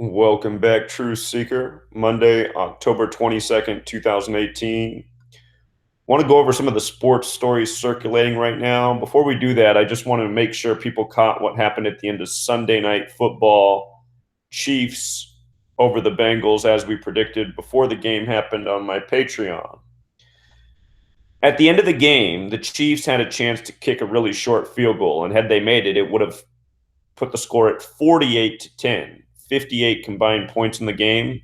Welcome back, Truth Seeker. Monday, October 22nd, 2018. Want to go over some of the sports stories circulating right now. Before we do that, I just want to make sure people caught what happened at the end of Sunday Night Football. Chiefs over the Bengals, as we predicted before the game happened on my Patreon. At the end of the game, the Chiefs had a chance to kick a really short field goal, and had they made it, it would have put the score at 48-10, 58 combined points in the game.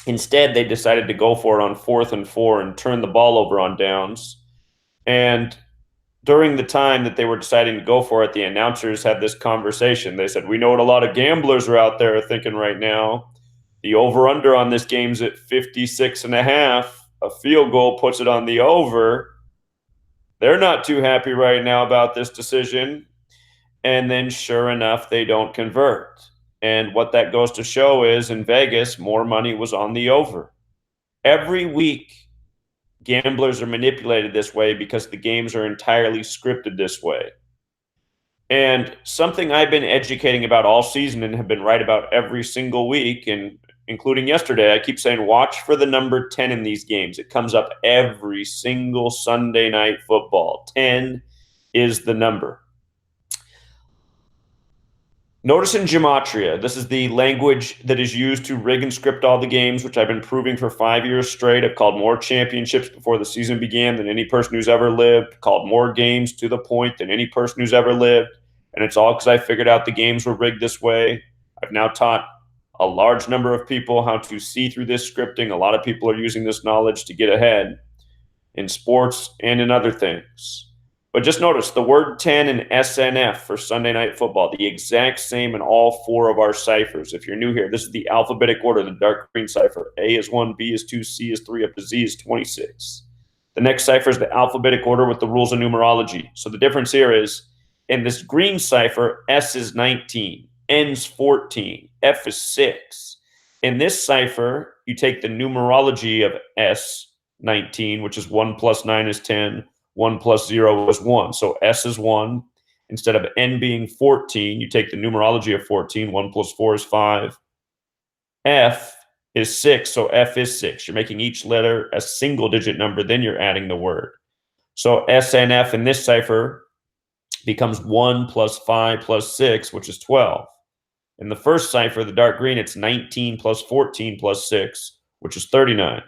Instead, they decided to go for it on 4th and 4 and turn the ball over on downs. And during the time that they were deciding to go for it, the announcers had this conversation. They said, "We know what a lot of gamblers are out there thinking right now. The over-under on this game's at 56 and a half. A field goal puts it on the over. They're not too happy right now about this decision." And then sure enough, they don't convert. And what that goes to show is in Vegas, more money was on the over. Every week, gamblers are manipulated this way because the games are entirely scripted this way. And something I've been educating about all season and have been right about every single week, and including yesterday, I keep saying, watch for the number 10 in these games. It comes up every single Sunday night football. 10 is the number. Notice in Gematria, this is the language that is used to rig and script all the games, which I've been proving for 5 years straight. I've called more championships before the season began than any person who's ever lived, called more games to the point than any person who's ever lived. And it's all because I figured out the games were rigged this way. I've now taught a large number of people how to see through this scripting. A lot of people are using this knowledge to get ahead in sports and in other things. But just notice the word 10 and SNF for Sunday Night Football, the exact same in all four of our ciphers. If you're new here, this is the alphabetic order, the dark green cipher. A is 1, B is 2, C is 3, up to Z is 26. The next cipher is the alphabetic order with the rules of numerology. So the difference here is in this green cipher, S is 19, N's 14, F is 6. In this cipher, you take the numerology of S, 19, which is 1 plus 9 is 10. 1 plus 0 is 1. So S is 1. Instead of N being 14, you take the numerology of 14. 1 plus 4 is 5. F is 6, so F is 6. You're making each letter a single-digit number, then you're adding the word. So SNF in this cipher becomes 1 plus 5 plus 6, which is 12. In the first cipher, the dark green, it's 19 plus 14 plus 6, which is 39.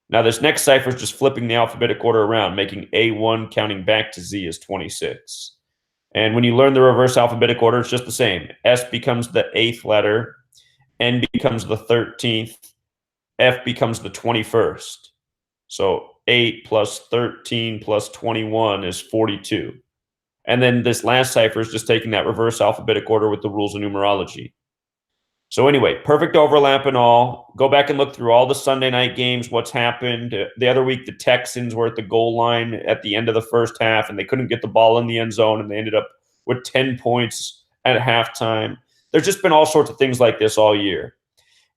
Now, this next cipher is just flipping the alphabetic order around, making A1 counting back to Z is 26. And when you learn the reverse alphabetic order, it's just the same. S becomes the 8th letter, N becomes the 13th, F becomes the 21st. So 8 plus 13 plus 21 is 42. And then this last cipher is just taking that reverse alphabetic order with the rules of numerology. So anyway, perfect overlap and all. Go back and look through all the Sunday night games, what's happened. The other week, the Texans were at the goal line at the end of the first half, and they couldn't get the ball in the end zone, and they ended up with 10 points at halftime. There's just been all sorts of things like this all year.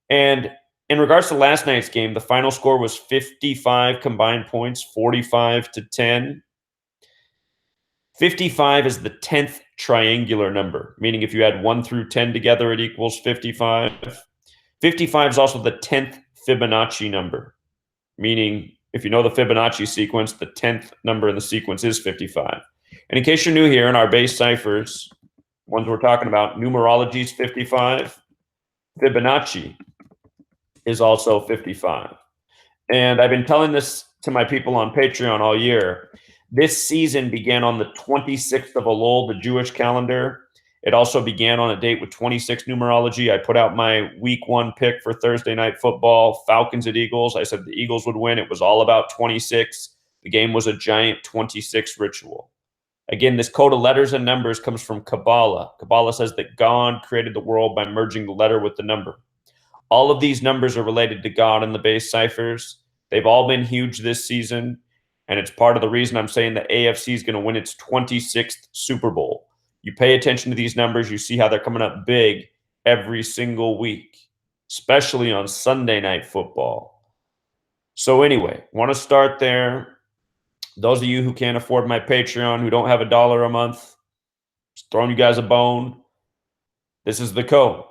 And in regards to last night's game, the final score was 55 combined points, 45-10. 55 is the 10th triangular number, meaning if you add 1 through 10 together, it equals 55. 55 is also the 10th Fibonacci number, meaning if you know the Fibonacci sequence, the 10th number in the sequence is 55. And in case you're new here, in our base ciphers, ones we're talking about, numerology is 55. Fibonacci is also 55. And I've been telling this to my people on Patreon all year. This season began on the 26th of Elul, the Jewish calendar. It also began on a date with 26 numerology. I put out my week 1 pick for Thursday Night Football, Falcons at Eagles. I said the Eagles would win. It was all about 26. The game was a giant 26 ritual. Again, this code of letters and numbers comes from Kabbalah. Kabbalah says that God created the world by merging the letter with the number. All of these numbers are related to God in the base ciphers. They've all been huge this season. And it's part of the reason I'm saying the AFC is going to win its 26th Super Bowl. You pay attention to these numbers, you see how they're coming up big every single week, especially on Sunday Night Football. So anyway, want to start there. Those of you who can't afford my Patreon, who don't have $1 a month, just throwing you guys a bone. This is the code,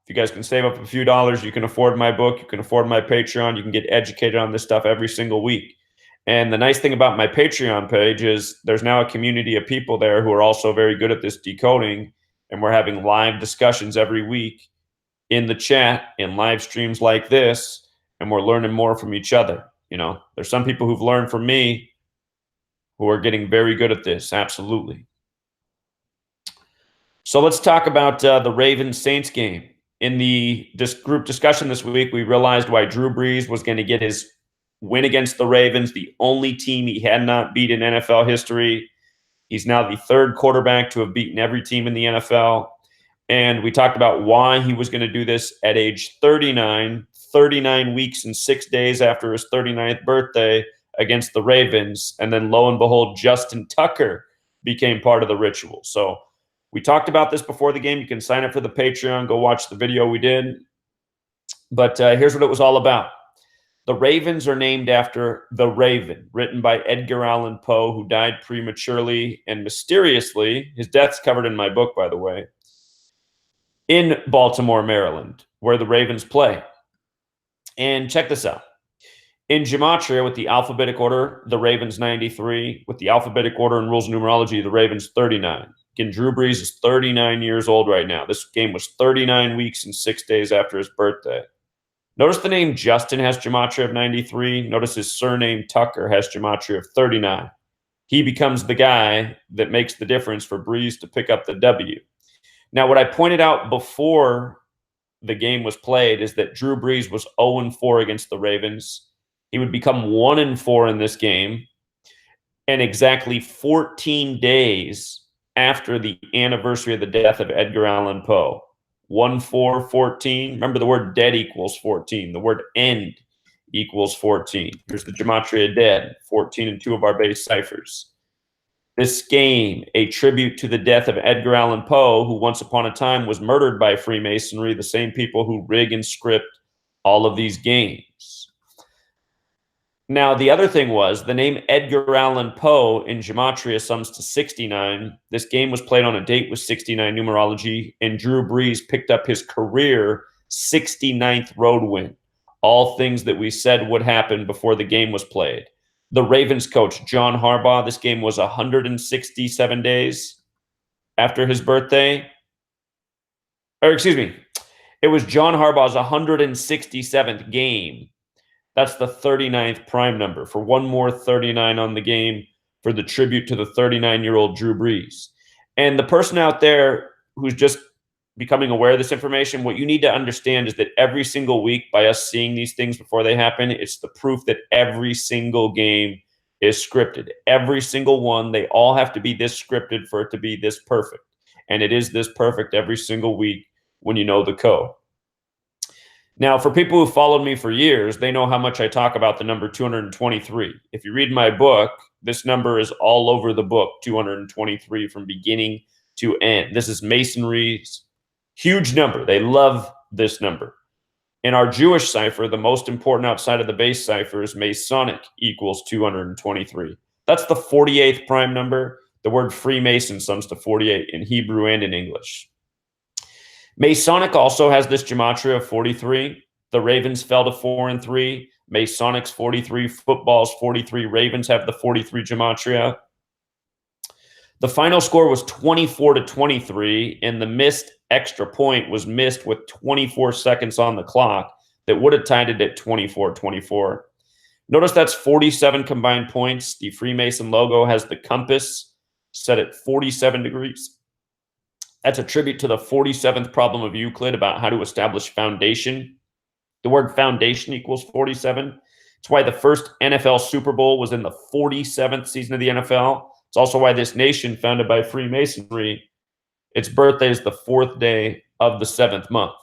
If you guys can save up a few dollars, you can afford my book, you can afford my Patreon, you can get educated on this stuff every single week. And the nice thing about my Patreon page is there's now a community of people there who are also very good at this decoding, and we're having live discussions every week in the chat, in live streams like this, and we're learning more from each other. You know, there's some people who've learned from me who are getting very good at this. Absolutely. So let's talk about the Ravens-Saints game. In the group discussion this week, we realized why Drew Brees was going to get his win against the Ravens, the only team he had not beat in NFL history. He's now the third quarterback to have beaten every team in the NFL. And we talked about why he was going to do this at age 39, 39 weeks and 6 days after his 39th birthday against the Ravens. And then lo and behold, Justin Tucker became part of the ritual. So we talked about this before the game. You can sign up for the Patreon, go watch the video we did. But here's what it was all about. The Ravens are named after The Raven, written by Edgar Allan Poe, who died prematurely and mysteriously. His death's covered in my book, by the way, in Baltimore, Maryland, where the Ravens play. And check this out. In Gematria, with the alphabetic order, the Ravens 93. With the alphabetic order and rules of numerology, the Ravens 39. Again, Drew Brees is 39 years old right now. This game was 39 weeks and 6 days after his birthday. Notice the name Justin has Gematria of 93. Notice his surname Tucker has Gematria of 39. He becomes the guy that makes the difference for Brees to pick up the W. Now, what I pointed out before the game was played is that Drew Brees was 0-4 against the Ravens. He would become 1-4 in this game. And exactly 14 days after the anniversary of the death of Edgar Allan Poe. 1-4-14. Remember, the word dead equals 14. The word end equals 14. Here's the Gematria dead, 14 in two of our base ciphers. This game, a tribute to the death of Edgar Allan Poe, who once upon a time was murdered by Freemasonry, the same people who rig and script all of these games. Now, the other thing was the name Edgar Allan Poe in Gematria sums to 69. This game was played on a date with 69 numerology, and Drew Brees picked up his career 69th road win. All things that we said would happen before the game was played. The Ravens coach, John Harbaugh, this game was 167 days after his birthday. Or excuse me, it was John Harbaugh's 167th game. That's the 39th prime number. For one more 39 on the game for the tribute to the 39-year-old Drew Brees. And the person out there who's just becoming aware of this information, what you need to understand is that every single week, by us seeing these things before they happen, it's the proof that every single game is scripted. Every single one, they all have to be this scripted for it to be this perfect. And it is this perfect every single week when you know the code. Now, for people who followed me for years, they know how much I talk about the number 223. If you read my book, this number is all over the book, 223 from beginning to end. This is Masonry's huge number. They love this number. In our Jewish cipher, the most important outside of the base cipher is Masonic equals 223. That's the 48th prime number. The word Freemason sums to 48 in Hebrew and in English. Masonic also has this Gematria of 43. The Ravens fell to 4-3. Masonic's 43. Football's 43. Ravens have the 43 Gematria. The final score was 24-23, and the missed extra point was missed with 24 seconds on the clock that would have tied it at 24-24. Notice that's 47 combined points. The Freemason logo has the compass set at 47 degrees. That's a tribute to the 47th problem of Euclid about how to establish foundation. The word foundation equals 47. It's why the first NFL Super Bowl was in the 47th season of the NFL. It's also why this nation, founded by Freemasonry, its birthday is the 4th day of the 7th month.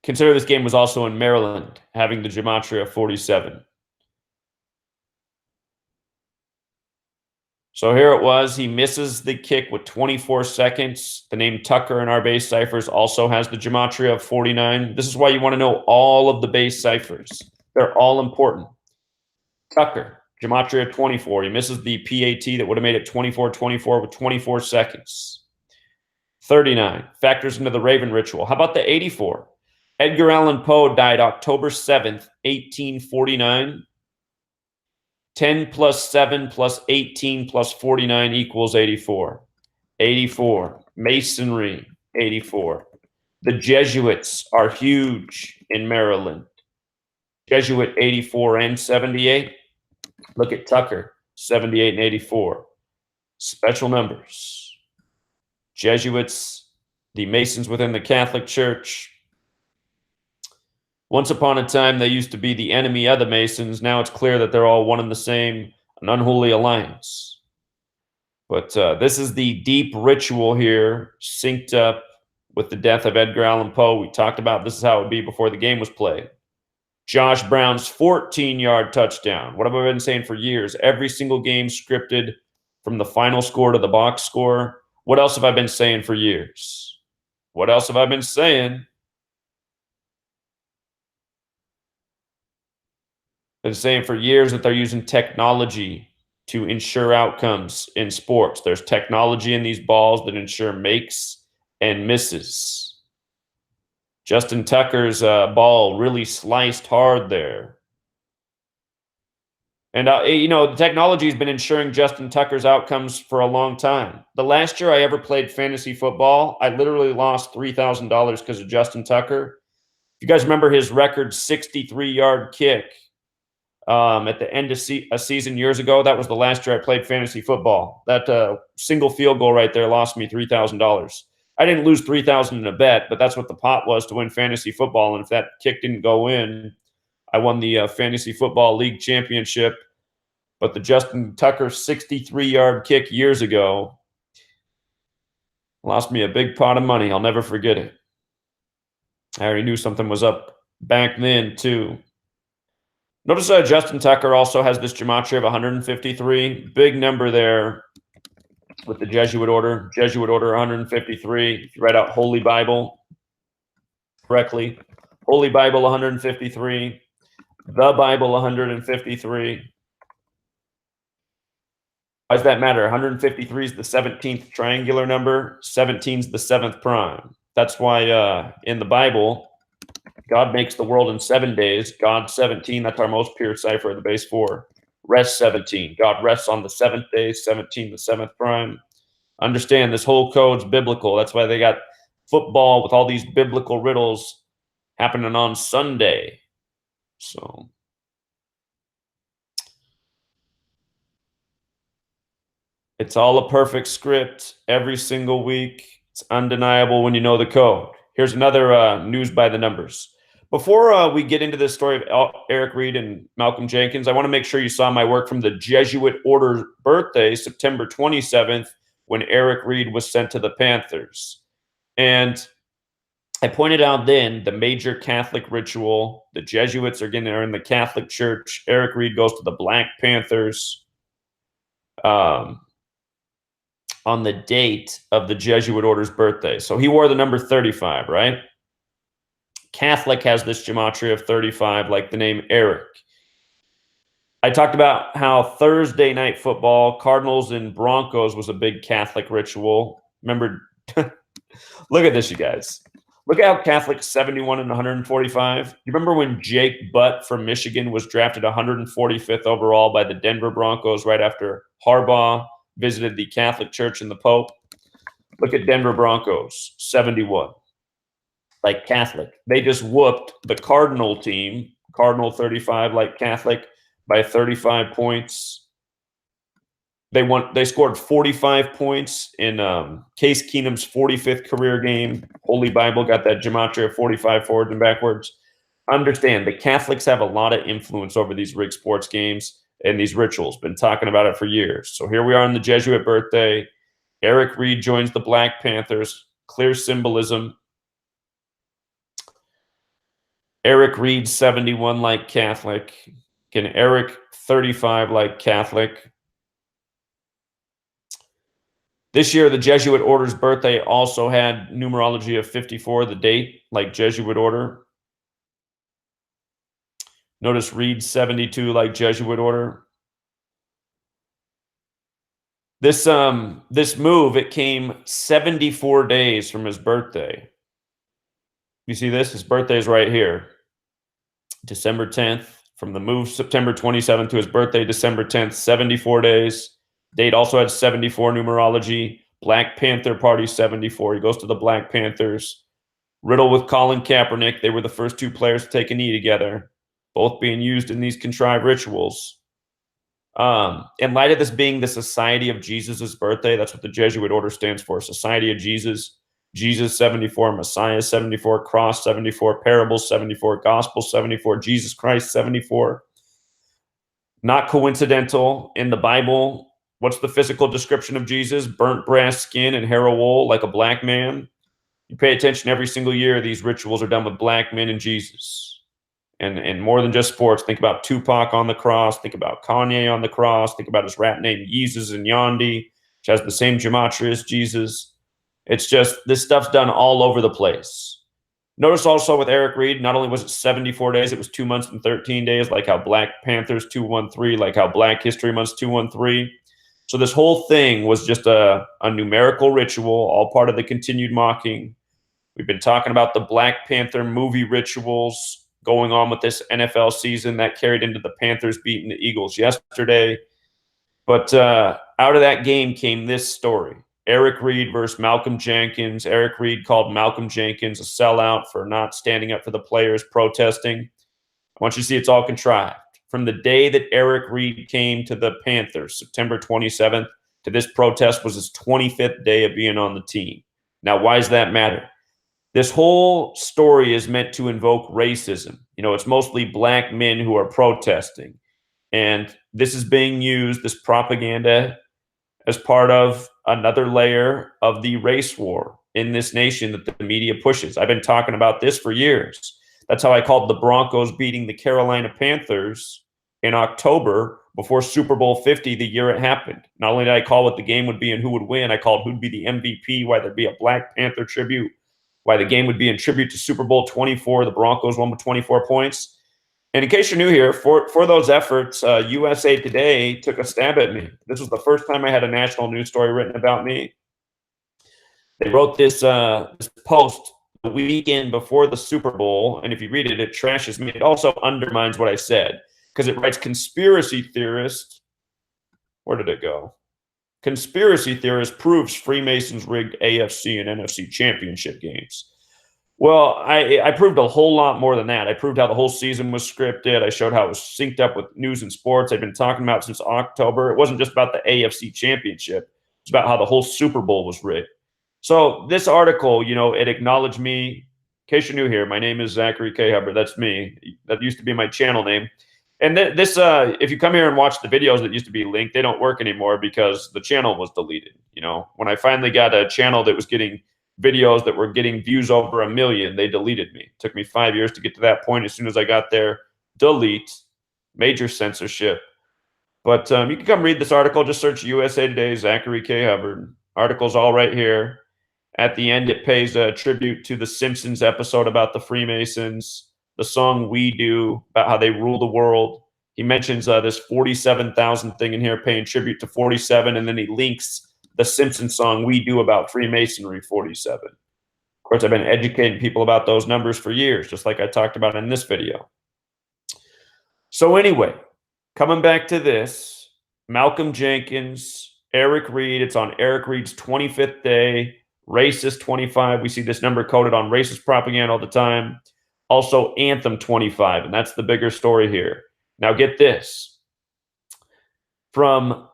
Consider this game was also in Maryland, having the Gematria of 47. So here it was. He misses the kick with 24 seconds. The name Tucker in our base ciphers also has the Gematria of 49. This is why you want to know all of the base ciphers. They're all important. Tucker, Gematria 24. He misses the PAT that would have made it 24-24 with 24 seconds. 39. Factors into the Raven ritual. How about the 84? Edgar Allan Poe died October 7th, 1849. 10 plus 7 plus 18 plus 49 equals 84. 84. Masonry, 84. The Jesuits are huge in Maryland. Jesuit 84 and 78. Look at Tucker, 78 and 84. Special numbers. Jesuits, the Masons within the Catholic Church. Once upon a time, they used to be the enemy of the Masons. Now it's clear that they're all one and the same, an unholy alliance. But this is the deep ritual here, synced up with the death of Edgar Allan Poe. We talked about this is how it would be before the game was played. Josh Brown's 14-yard touchdown. What have I been saying for years? Every single game scripted from the final score to the box score. What else have I been saying for years? What else have I been saying? I've been saying for years that they're using technology to ensure outcomes in sports. There's technology in these balls that ensure makes and misses. Justin Tucker's ball really sliced hard there. And, the technology has been ensuring Justin Tucker's outcomes for a long time. The last year I ever played fantasy football, I literally lost $3,000 because of Justin Tucker. If you guys remember his record 63-yard kick at the end of a season years ago, that was the last year I played fantasy football. That single field goal right there lost me $3,000. I didn't lose $3,000 in a bet, but that's what the pot was to win fantasy football. And if that kick didn't go in, I won the fantasy football league championship. But the Justin Tucker 63-yard kick years ago lost me a big pot of money. I'll never forget it. I already knew something was up back then, too. Notice Justin Tucker also has this gematria of 153. Big number there with the Jesuit order. Jesuit order 153. If you write out Holy Bible correctly. Holy Bible 153. The Bible 153. Why does that matter? 153 is the 17th triangular number. 17 is the 7th prime. That's why in the Bible, God makes the world in 7 days. God 17, that's our most pure cipher of the base 4. Rest 17. God rests on the 7th day, 17, the 7th prime. Understand, this whole code's biblical. That's why they got football with all these biblical riddles happening on Sunday. So it's all a perfect script every single week. It's undeniable when you know the code. Here's another news by the numbers. Before we get into this story of Eric Reid and Malcolm Jenkins, I want to make sure you saw my work from the Jesuit Order's birthday, September 27th, when Eric Reid was sent to the Panthers. And I pointed out then the major Catholic ritual. The Jesuits are in the Catholic Church. Eric Reid goes to the Black Panthers on the date of the Jesuit Order's birthday. So he wore the number 35, right? Catholic has this gematria of 35, like the name Eric. I talked about how Thursday night football, Cardinals and Broncos, was a big Catholic ritual. Remember, look at this, you guys. Look at how Catholic 71 and 145. You remember when Jake Butt from Michigan was drafted 145th overall by the Denver Broncos right after Harbaugh visited the Catholic Church and the Pope? Look at Denver Broncos, 71. Like Catholic. They just whooped the Cardinal team, Cardinal 35, like Catholic, by 35 points. They scored 45 points in Case Keenum's 45th career game. Holy Bible got that gematria of 45 forwards and backwards. Understand, the Catholics have a lot of influence over these rigged sports games and these rituals. Been talking about it for years. So here we are on the Jesuit birthday. Eric Reid joins the Black Panthers. Clear symbolism. Eric Reid, 71 like Catholic. Can Eric, 35 like Catholic. This year, the Jesuit Order's birthday also had numerology of 54, the date, like Jesuit Order. Notice Reid, 72 like Jesuit Order. This move, it came 74 days from his birthday. You see this? His birthday is right here. December 10th. From the move September 27th to his birthday, December 10th, 74 days. Date also had 74 numerology. Black Panther Party 74. He goes to the Black Panthers. Riddle with Colin Kaepernick. They were the first two players to take a knee together, both being used in these contrived rituals. In light of this being the Society of Jesus' birthday, that's what the Jesuit order stands for, Society of Jesus. Jesus 74, Messiah 74, Cross 74, Parables 74, Gospel 74, Jesus Christ 74. Not coincidental. In the Bible, what's the physical description of Jesus? Burnt brass skin and hair of wool, like a black man. You pay attention every single year, these rituals are done with black men and Jesus. And more than just sports, think about Tupac on the cross, think about Kanye on the cross, think about his rap name Yeezus and Yandi, which has the same gematria as Jesus. It's just, this stuff's done all over the place. Notice also with Eric Reid, not only was it 74 days, it was 2 months and 13 days, like how Black Panthers 213, like how Black History Month's 213. So this whole thing was just a numerical ritual, all part of the continued mocking. We've been talking about the Black Panther movie rituals going on with this NFL season that carried into the Panthers beating the Eagles yesterday. But out of that game came this story. Eric Reid versus Malcolm Jenkins. Eric Reid called Malcolm Jenkins a sellout for not standing up for the players protesting. I want you to see it's all contrived. From the day that Eric Reid came to the Panthers, September 27th, to this protest was his 25th day of being on the team. Now, why does that matter? This whole story is meant to invoke racism. You know, it's mostly black men who are protesting. And this is being used, this propaganda, as part of another layer of the race war in this nation that the media pushes. I've been talking about this for years. That's how I called the Broncos beating the Carolina Panthers in October before Super Bowl 50 the year it happened. Not only did I call what the game would be and who would win, I called who'd be the MVP, why there'd be a Black Panther tribute, why the game would be in tribute to Super Bowl 24. The Broncos won with 24 points. And in case you're new here, for those efforts, USA Today took a stab at me. This was the first time I had a national news story written about me. They wrote this post the weekend before the Super Bowl, and if you read it, it trashes me. It also undermines what I said, because it writes conspiracy theorist. Where did it go? Conspiracy theorist proves Freemasons rigged AFC and NFC championship games. Well, I proved a whole lot more than that. I proved how the whole season was scripted. I showed how it was synced up with news and sports I've been talking about since October. It wasn't just about the AFC championship. It's about how the whole Super Bowl was rigged. So this article, you know, it acknowledged me. In case you're new here, my name is Zachary K. Hubbard. That's me. That used to be my channel name. And this, if you come here and watch the videos that used to be linked, they don't work anymore because the channel was deleted. You know, when I finally got a channel that was getting videos that were getting views over 1 million, they deleted me. It took me 5 years to get to that point. As soon as I got there, delete, major censorship. But you can come read this article. Just search USA Today, Zachary K. Hubbard. Article's all right here. At the end, it pays a tribute to the Simpsons episode about the Freemasons, the song We Do, about how they rule the world. He mentions this 47,000 thing in here, paying tribute to 47, and then he links the Simpsons song We Do about Freemasonry 47. Of course, I've been educating people about those numbers for years, just like I talked about in this video. So anyway, coming back to this, Malcolm Jenkins, Eric Reid, it's on Eric Reid's 25th day, Racist 25. We see this number coded on racist propaganda all the time. Also Anthem 25, and that's the bigger story here. Now get this. From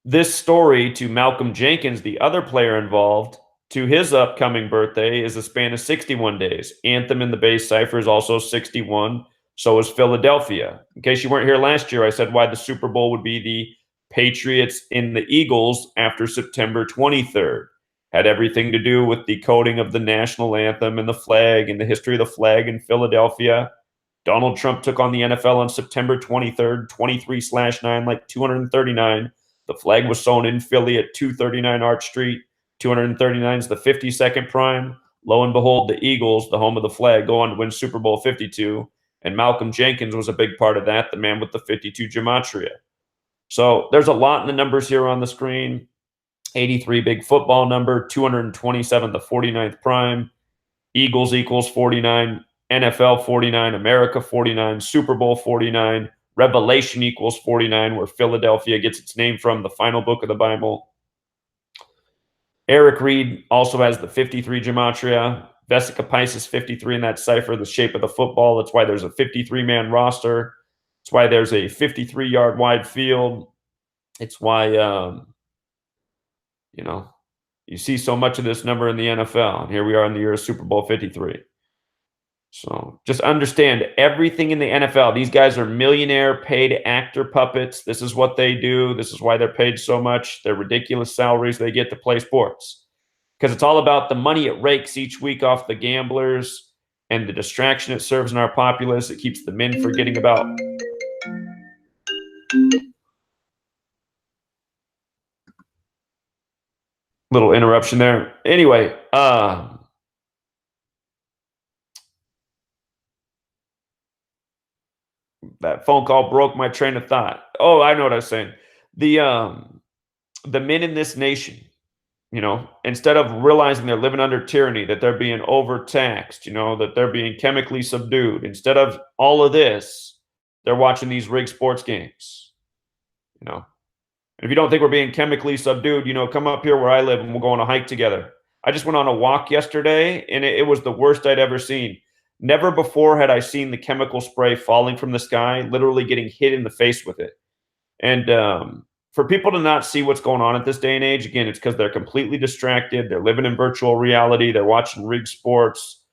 this story to Malcolm Jenkins, the other player involved, to his upcoming birthday is a span of 61 days. Anthem in the base cipher is also 61. So is Philadelphia. In case you weren't here last year, I said why the Super Bowl would be the Patriots in the Eagles after September 23rd. Had everything to do with the coding of the national anthem and the flag and the history of the flag in Philadelphia. Donald Trump took on the NFL on September 23rd, 23/9, like 239. The flag was sewn in Philly at 239 Arch Street. 239 is the 52nd prime. Lo and behold, the Eagles, the home of the flag, go on to win Super Bowl 52. And Malcolm Jenkins was a big part of that, the man with the 52 Gematria. So there's a lot in the numbers here on the screen. 83 big football number, 227 the 49th prime, Eagles equals 49, NFL 49, America 49, Super Bowl 49, Revelation equals 49, where Philadelphia gets its name from, the final book of the Bible. Eric Reid also has the 53 Gematria. Vesica Pisces 53 in that cipher, the shape of the football. That's why there's a 53-man roster. It's why there's a 53-yard wide field. It's why, you see so much of this number in the NFL. And here we are in the year of Super Bowl 53. So just understand everything in the NFL. These guys are millionaire paid actor puppets. This is what they do. This is why they're paid so much. They're ridiculous salaries they get to play sports. Because it's all about the money it rakes each week off the gamblers and the distraction it serves in our populace. It keeps the men forgetting about. Little interruption there. Anyway, that phone call broke my train of thought. Oh, I know what I was saying. The men in this nation, instead of realizing they're living under tyranny, that they're being overtaxed, that they're being chemically subdued, instead of all of this, they're watching these rigged sports games. And if you don't think we're being chemically subdued, come up here where I live and we'll go on a hike together. I just went on a walk yesterday and it was the worst I'd ever seen. Never before had I seen the chemical spray falling from the sky, literally getting hit in the face with it. And for people to not see what's going on at this day and age, again, it's because they're completely distracted. They're living in virtual reality. They're watching rigged sports,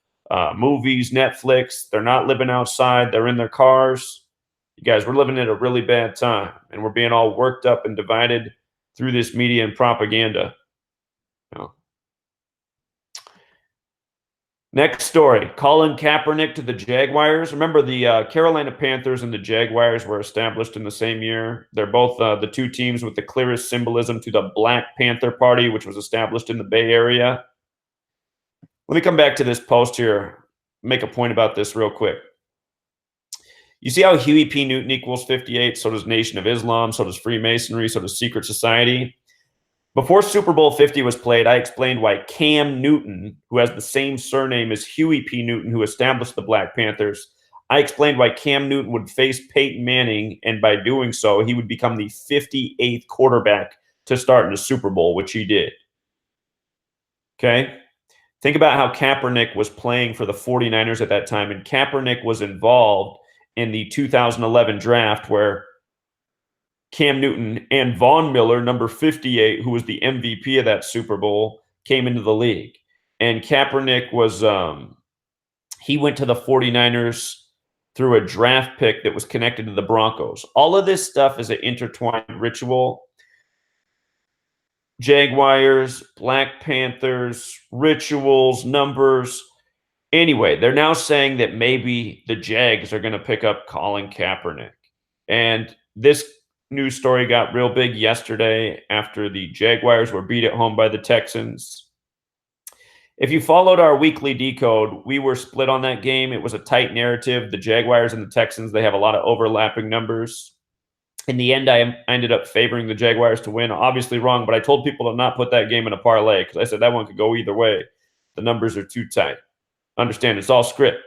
movies, Netflix. They're not living outside. They're in their cars. You guys, we're living in a really bad time, and we're being all worked up and divided through this media and propaganda. Next story, Colin Kaepernick to the Jaguars. Remember, the Carolina Panthers and the Jaguars were established in the same year. They're both the two teams with the clearest symbolism to the Black Panther Party, which was established in the Bay Area. Let me come back to this post here, make a point about this real quick. You see how Huey P. Newton equals 58? So does Nation of Islam, so does Freemasonry, so does Secret Society. Before Super Bowl 50 was played, I explained why Cam Newton, who has the same surname as Huey P. Newton, who established the Black Panthers, I explained why Cam Newton would face Peyton Manning, and by doing so, he would become the 58th quarterback to start in a Super Bowl, which he did. Okay? Think about how Kaepernick was playing for the 49ers at that time, and Kaepernick was involved in the 2011 draft where Cam Newton and Von Miller, number 58, who was the MVP of that Super Bowl, came into the league. And Kaepernick was, he went to the 49ers through a draft pick that was connected to the Broncos. All of this stuff is an intertwined ritual. Jaguars, Black Panthers, rituals, numbers. Anyway, they're now saying that maybe the Jags are going to pick up Colin Kaepernick. And this news story got real big yesterday after the Jaguars were beat at home by the Texans. If you followed our weekly decode, we were split on that game. It was a tight narrative. The Jaguars and the Texans, they have a lot of overlapping numbers. In the end, I ended up favoring the Jaguars to win. Obviously wrong, but I told people to not put that game in a parlay because I said that one could go either way. The numbers are too tight. Understand, it's all script.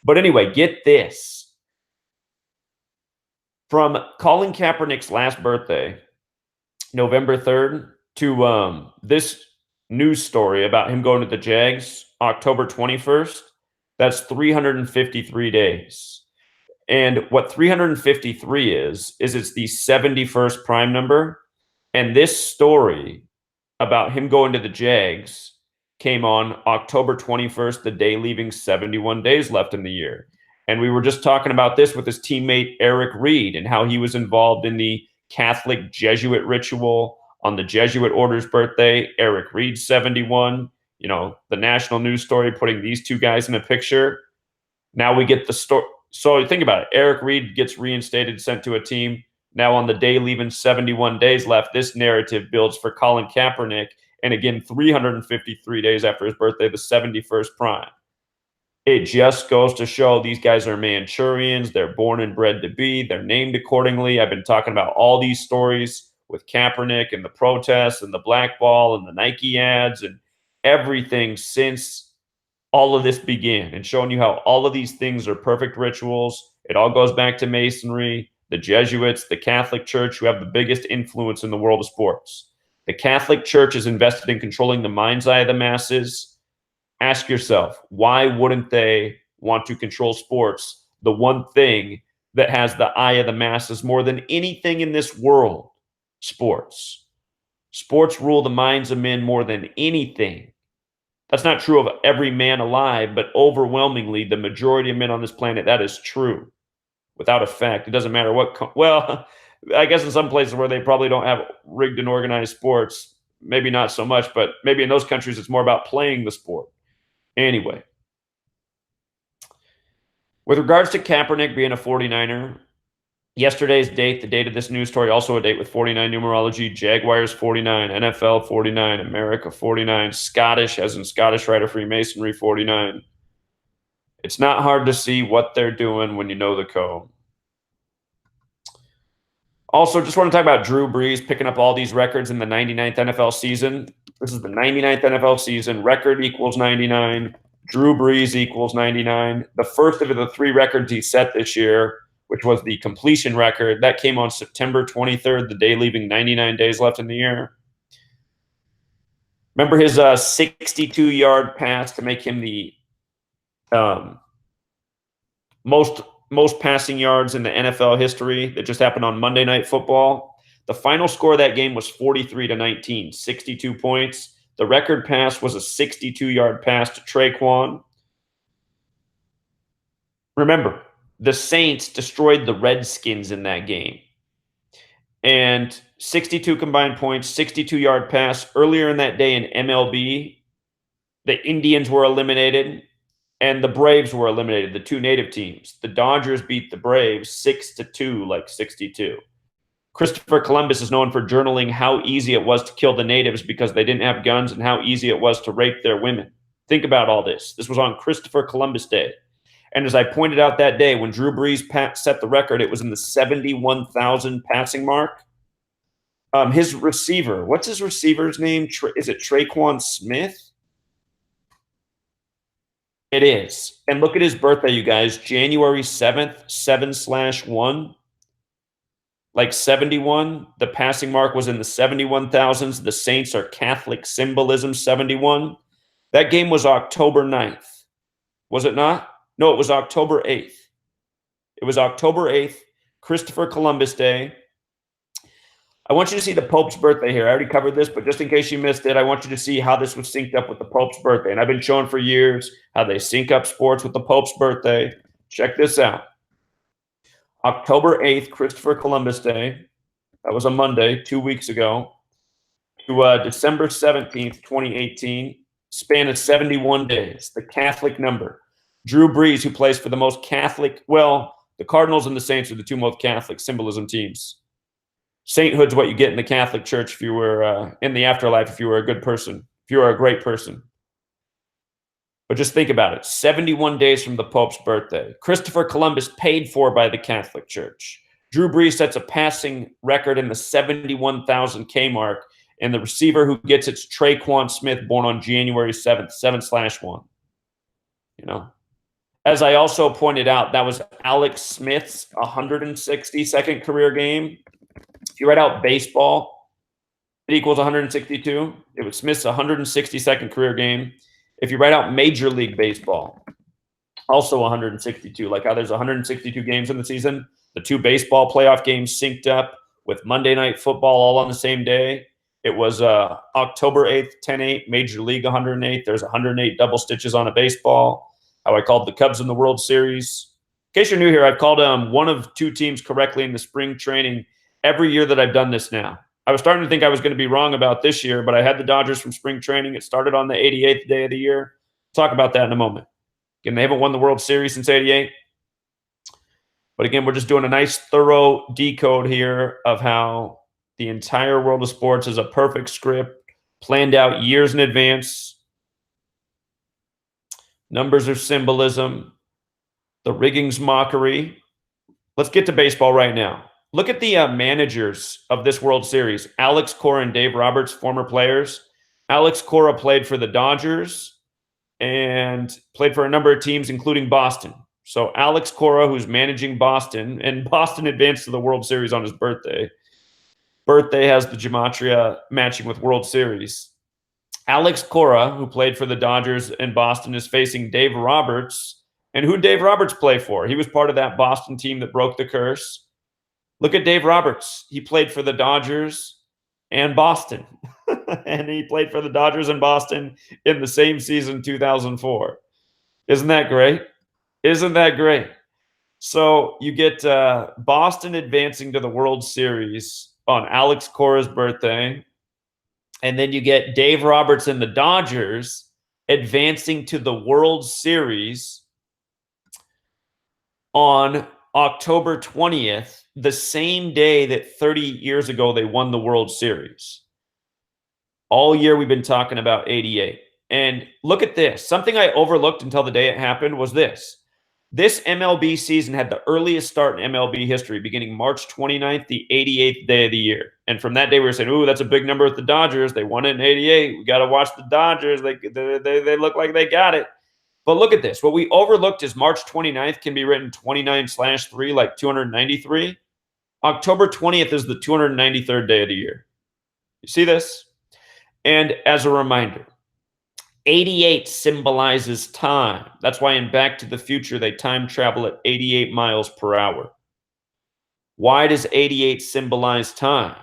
But anyway, get this. From Colin Kaepernick's last birthday, November 3rd, to this news story about him going to the Jags, October 21st, that's 353 days. And what 353 is it's the 71st prime number. And this story about him going to the Jags came on October 21st, the day leaving 71 days left in the year. And we were just talking about this with his teammate Eric Reid and how he was involved in the Catholic Jesuit ritual on the Jesuit order's birthday. Eric Reid, 71. The national news story putting these two guys in a picture. Now we get the story. So think about it. Eric Reid gets reinstated, sent to a team. Now on the day leaving 71 days left, this narrative builds for Colin Kaepernick. And again, 353 days after his birthday, the 71st prime. It just goes to show these guys are Manchurians. They're born and bred to be. They're named accordingly. I've been talking about all these stories with Kaepernick and the protests and the blackball and the Nike ads and everything since all of this began, and showing you how all of these things are perfect rituals. It all goes back to Masonry, the Jesuits, the Catholic Church, who have the biggest influence in the world of sports. The Catholic Church is invested in controlling the mind's eye of the masses. Ask yourself, why wouldn't they want to control sports, the one thing that has the eye of the masses more than anything in this world? Sports. Sports rule the minds of men more than anything. That's not true of every man alive, but overwhelmingly, the majority of men on this planet, that is true. Without a fact, it doesn't matter what. Well, I guess in some places where they probably don't have rigged and organized sports, maybe not so much, but maybe in those countries it's more about playing the sport. Anyway, with regards to Kaepernick being a 49er, yesterday's date, the date of this news story, also a date with 49 numerology. Jaguars 49, NFL 49, America 49, Scottish, as in Scottish Rite of Freemasonry 49. It's not hard to see what they're doing when you know the code. Also, just want to talk about Drew Brees picking up all these records in the 99th NFL season. This is the 99th NFL season. Record equals 99. Drew Brees equals 99. The first of the three records he set this year, which was the completion record, that came on September 23rd, the day leaving 99 days left in the year. Remember his 62-yard pass to make him the most passing yards in the NFL history that just happened on Monday Night Football. The final score of that game was 43-19, 62 points. The record pass was a 62-yard pass to Traquan. Remember, the Saints destroyed the Redskins in that game. And 62 combined points, 62-yard pass. Earlier in that day in MLB, the Indians were eliminated and the Braves were eliminated, the two native teams. The Dodgers beat the Braves 6-2, like 62. Christopher Columbus is known for journaling how easy it was to kill the natives because they didn't have guns and how easy it was to rape their women. Think about all this. This was on Christopher Columbus Day. And as I pointed out that day, when Drew Brees set the record, it was in the 71,000 passing mark. His receiver, what's his receiver's name? Is it Traquan Smith? It is. And look at his birthday, you guys. January 7th, 7/1. Like 71. The passing mark was in the 71,000s. The Saints are Catholic symbolism, 71. That game was October 9th. Was it not? No, it was October 8th. It was October 8th, Christopher Columbus Day. I want you to see the Pope's birthday here. I already covered this, but just in case you missed it, I want you to see how this was synced up with the Pope's birthday. And I've been showing for years how they sync up sports with the Pope's birthday. Check this out. October 8th, Christopher Columbus Day. That was a Monday, 2 weeks ago. To December 17th, 2018. Span of 71 days. The Catholic number. Drew Brees, who plays for the most Catholic, well, the Cardinals and the Saints are the two most Catholic symbolism teams. Sainthood's what you get in the Catholic Church if you were in the afterlife, if you were a good person, if you were a great person. But just think about it. 71 days from the Pope's birthday. Christopher Columbus paid for by the Catholic Church. Drew Brees sets a passing record in the 71,000 K mark, and the receiver who gets it's Traquan Smith, born on January 7th, 7/1. You know, as I also pointed out, that was Alex Smith's 162nd career game. If you write out baseball, it equals 162. It was Smith's 162nd career game. If you write out Major League Baseball, also 162. Like how there's 162 games in the season, the two baseball playoff games synced up with Monday Night Football all on the same day. It was October 8th, 10-8, Major League 108. There's 108 double stitches on a baseball. How I called the Cubs in the World Series. In case you're new here, I've called one of two teams correctly in the spring training every year that I've done this now. I was starting to think I was going to be wrong about this year, but I had the Dodgers from spring training. It started on the 88th day of the year. We'll talk about that in a moment. Again, they haven't won the World Series since 88. But again, we're just doing a nice thorough decode here of how the entire world of sports is a perfect script planned out years in advance. Numbers are symbolism. The rigging's mockery. Let's get to baseball right now. Look at the managers of this World Series. Alex Cora and Dave Roberts, former players. Alex Cora played for the Dodgers and played for a number of teams, including Boston. So Alex Cora, who's managing Boston, and Boston advanced to the World Series on his birthday. Birthday has the Gematria matching with World Series. Alex Cora, who played for the Dodgers and Boston, is facing Dave Roberts. And who did Dave Roberts play for? He was part of that Boston team that broke the curse. Look at Dave Roberts. He played for the Dodgers and Boston. And he played for the Dodgers and Boston in the same season, 2004. Isn't that great? Isn't that great? So you get Boston advancing to the World Series on Alex Cora's birthday. And then you get Dave Roberts and the Dodgers advancing to the World Series on October 20th, the same day that 30 years ago they won the World Series. All year we've been talking about 88. And look at this. Something I overlooked until the day it happened was this. This MLB season had the earliest start in MLB history, beginning March 29th, the 88th day of the year. And from that day, we were saying, ooh, that's a big number with the Dodgers. They won it in 88. We got to watch the Dodgers. They look like they got it. But look at this. What we overlooked is March 29th can be written 29/3, like 293. October 20th is the 293rd day of the year. You see this? And as a reminder, 88 symbolizes time. That's why in Back to the Future, they time travel at 88 miles per hour. Why does 88 symbolize time?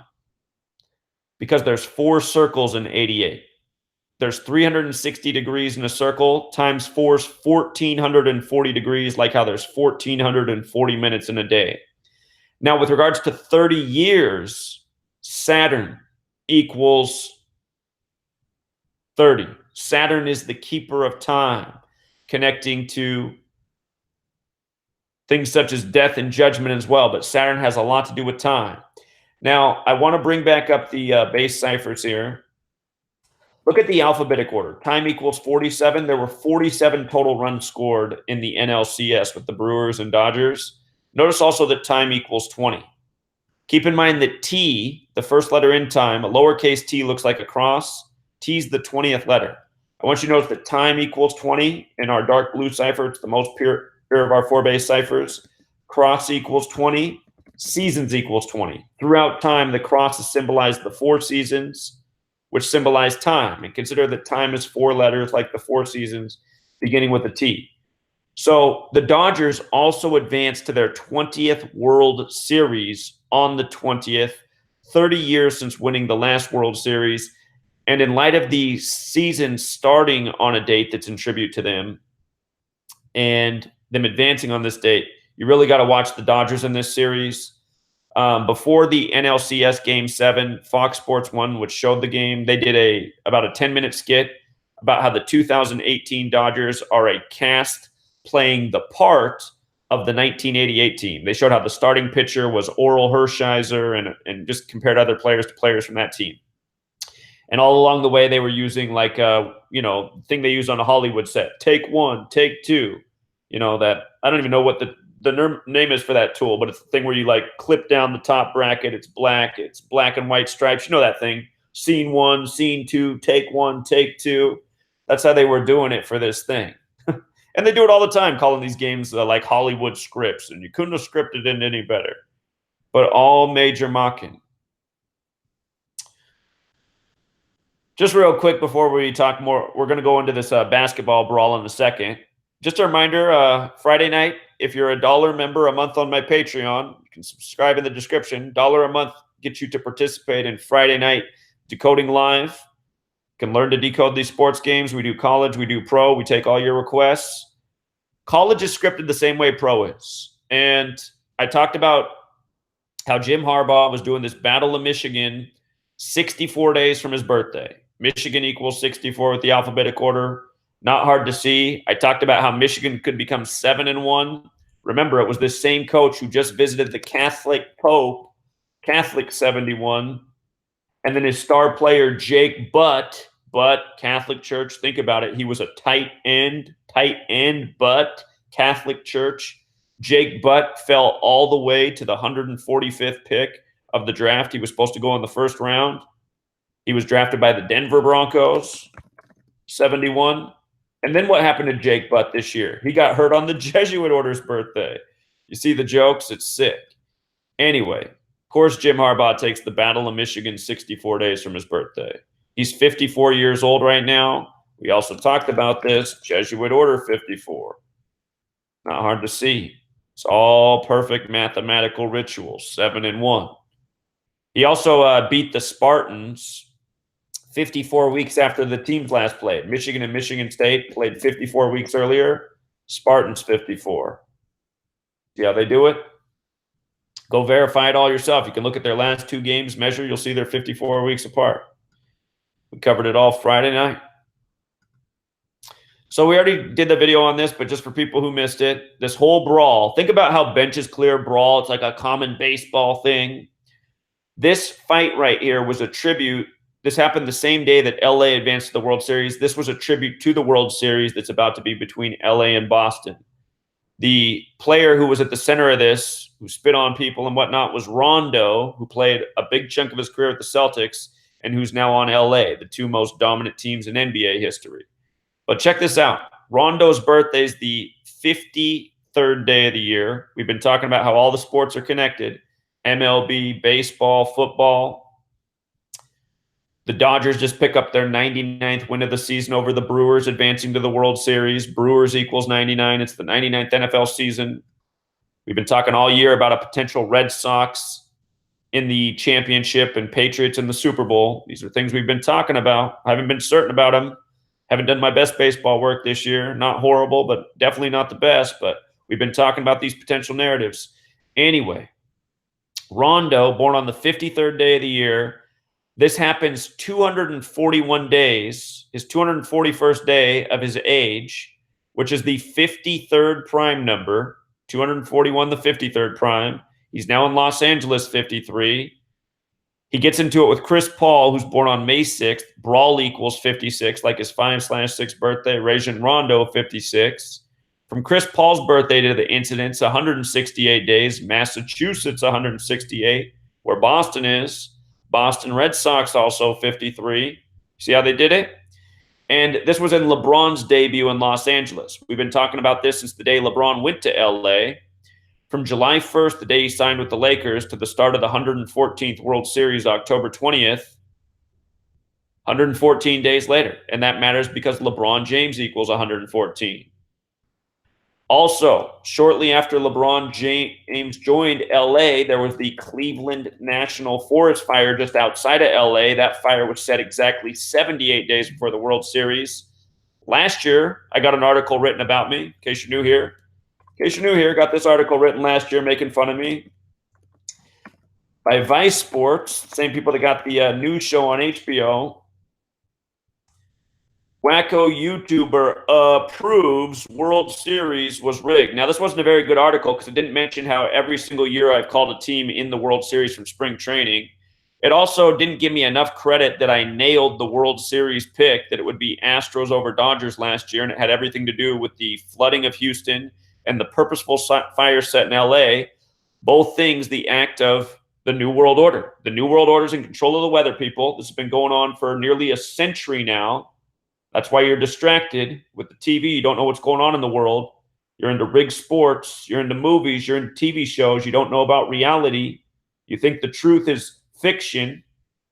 Because there's 4 circles in 88. There's 360 degrees in a circle, times 4 is 1,440 degrees, like how there's 1,440 minutes in a day. Now, with regards to 30 years, Saturn equals 30. Saturn is the keeper of time, connecting to things such as death and judgment as well. But Saturn has a lot to do with time. Now, I want to bring back up the base ciphers here. Look at the alphabetic order. Time equals 47. There were 47 total runs scored in the NLCS with the Brewers and Dodgers. Notice also that time equals 20. Keep in mind that T, the first letter in time, a lowercase t looks like a cross. T is the 20th letter. I want you to notice that time equals 20 in our dark blue cipher. It's the most pure of our 4 base ciphers. Cross equals 20. Seasons equals 20. Throughout time, the crosses symbolize the 4 seasons, which symbolize time. And consider that time is 4 letters like the 4 seasons, beginning with a T. So the Dodgers also advanced to their 20th World Series on the 20th, 30 years since winning the last World Series. And in light of the season starting on a date that's in tribute to them and them advancing on this date, you really got to watch the Dodgers in this series. Before the NLCS Game 7, Fox Sports 1, which showed the game, they did about a 10-minute skit about how the 2018 Dodgers are a cast playing the part of the 1988 team. They showed how the starting pitcher was Oral Hershiser and just compared other players to players from that team. And all along the way, they were using like thing they use on a Hollywood set. Take 1, take 2. That I don't even know what the name is for that tool, but it's the thing where you like clip down the top bracket. It's black and white stripes. You know that thing. Scene 1, scene 2, take 1, take 2. That's how they were doing it for this thing. And they do it all the time, calling these games like Hollywood scripts. And you couldn't have scripted it any better. But all major mocking. Just real quick before we talk more, we're going to go into this basketball brawl in a second. Just a reminder, Friday night, if you're a $1 member a month on my Patreon, you can subscribe in the description. $1 a month gets you to participate in Friday night Decoding Live. You can learn to decode these sports games. We do college, we do pro, we take all your requests. College is scripted the same way pro is. And I talked about how Jim Harbaugh was doing this Battle of Michigan 64 days from his birthday. Michigan equals 64 with the alphabetic order. Not hard to see. I talked about how Michigan could become 7-1. Remember, it was this same coach who just visited the Catholic Pope, Catholic 71, and then his star player, Jake Butt, but Catholic Church. Think about it. He was a tight end, but Catholic Church. Jake Butt fell all the way to the 145th pick of the draft. He was supposed to go in the first round. He was drafted by the Denver Broncos, 71. And then what happened to Jake Butt this year? He got hurt on the Jesuit order's birthday. You see the jokes? It's sick. Anyway, of course, Jim Harbaugh takes the Battle of Michigan 64 days from his birthday. He's 54 years old right now. We also talked about this. Jesuit order 54. Not hard to see. It's all perfect mathematical rituals, 7-1. He also beat the Spartans 54 weeks after the teams last played. Michigan and Michigan State played 54 weeks earlier. Spartans 54. See how they do it? Go verify it all yourself. You can look at their last 2 games, measure. You'll see they're 54 weeks apart. We covered it all Friday night. So we already did the video on this, but just for people who missed it, this whole brawl, think about how benches clear brawl. It's like a common baseball thing. This fight right here was a tribute. This happened the same day that LA advanced to the World Series. This was a tribute to the World Series that's about to be between LA and Boston. The player who was at the center of this, who spit on people and whatnot, was Rondo, who played a big chunk of his career at the Celtics and who's now on LA, the 2 most dominant teams in NBA history. But check this out. Rondo's birthday is the 53rd day of the year. We've been talking about how all the sports are connected. MLB, baseball, football. The Dodgers just pick up their 99th win of the season over the Brewers, advancing to the World Series. Brewers equals 99. It's the 99th NFL season. We've been talking all year about a potential Red Sox in the championship and Patriots in the Super Bowl. These are things we've been talking about. I haven't been certain about them. Haven't done my best baseball work this year. Not horrible, but definitely not the best. But we've been talking about these potential narratives. Anyway, Rondo, born on the 53rd day of the year. This happens 241 days, his 241st day of his age, which is the 53rd prime number, 241, the 53rd prime. He's now in Los Angeles, 53. He gets into it with Chris Paul, who's born on May 6th. Brawl equals 56, like his 5/6 birthday. Rajon Rondo, 56. From Chris Paul's birthday to the incidents, 168 days. Massachusetts, 168, where Boston is. Boston Red Sox also 53. See how they did it? And this was in LeBron's debut in Los Angeles. We've been talking about this since the day LeBron went to LA. From July 1st, the day he signed with the Lakers, to the start of the 114th World Series, October 20th, 114 days later. And that matters because LeBron James equals 114. Also, shortly after LeBron James joined LA, there was the Cleveland National Forest Fire just outside of LA. That fire was set exactly 78 days before the World Series. Last year, I got an article written about me, in case you're new here. Got this article written last year making fun of me by Vice Sports, same people that got the news show on HBO. Wacko YouTuber proves World Series was rigged. Now, this wasn't a very good article because it didn't mention how every single year I've called a team in the World Series from spring training. It also didn't give me enough credit that I nailed the World Series pick, that it would be Astros over Dodgers last year, and it had everything to do with the flooding of Houston and the purposeful fire set in LA. Both things the act of the New World Order. The New World Order is in control of the weather, people. This has been going on for nearly a century now. That's why you're distracted with the TV. You don't know what's going on in the world. You're into rigged sports. You're into movies. You're into TV shows. You don't know about reality. You think the truth is fiction.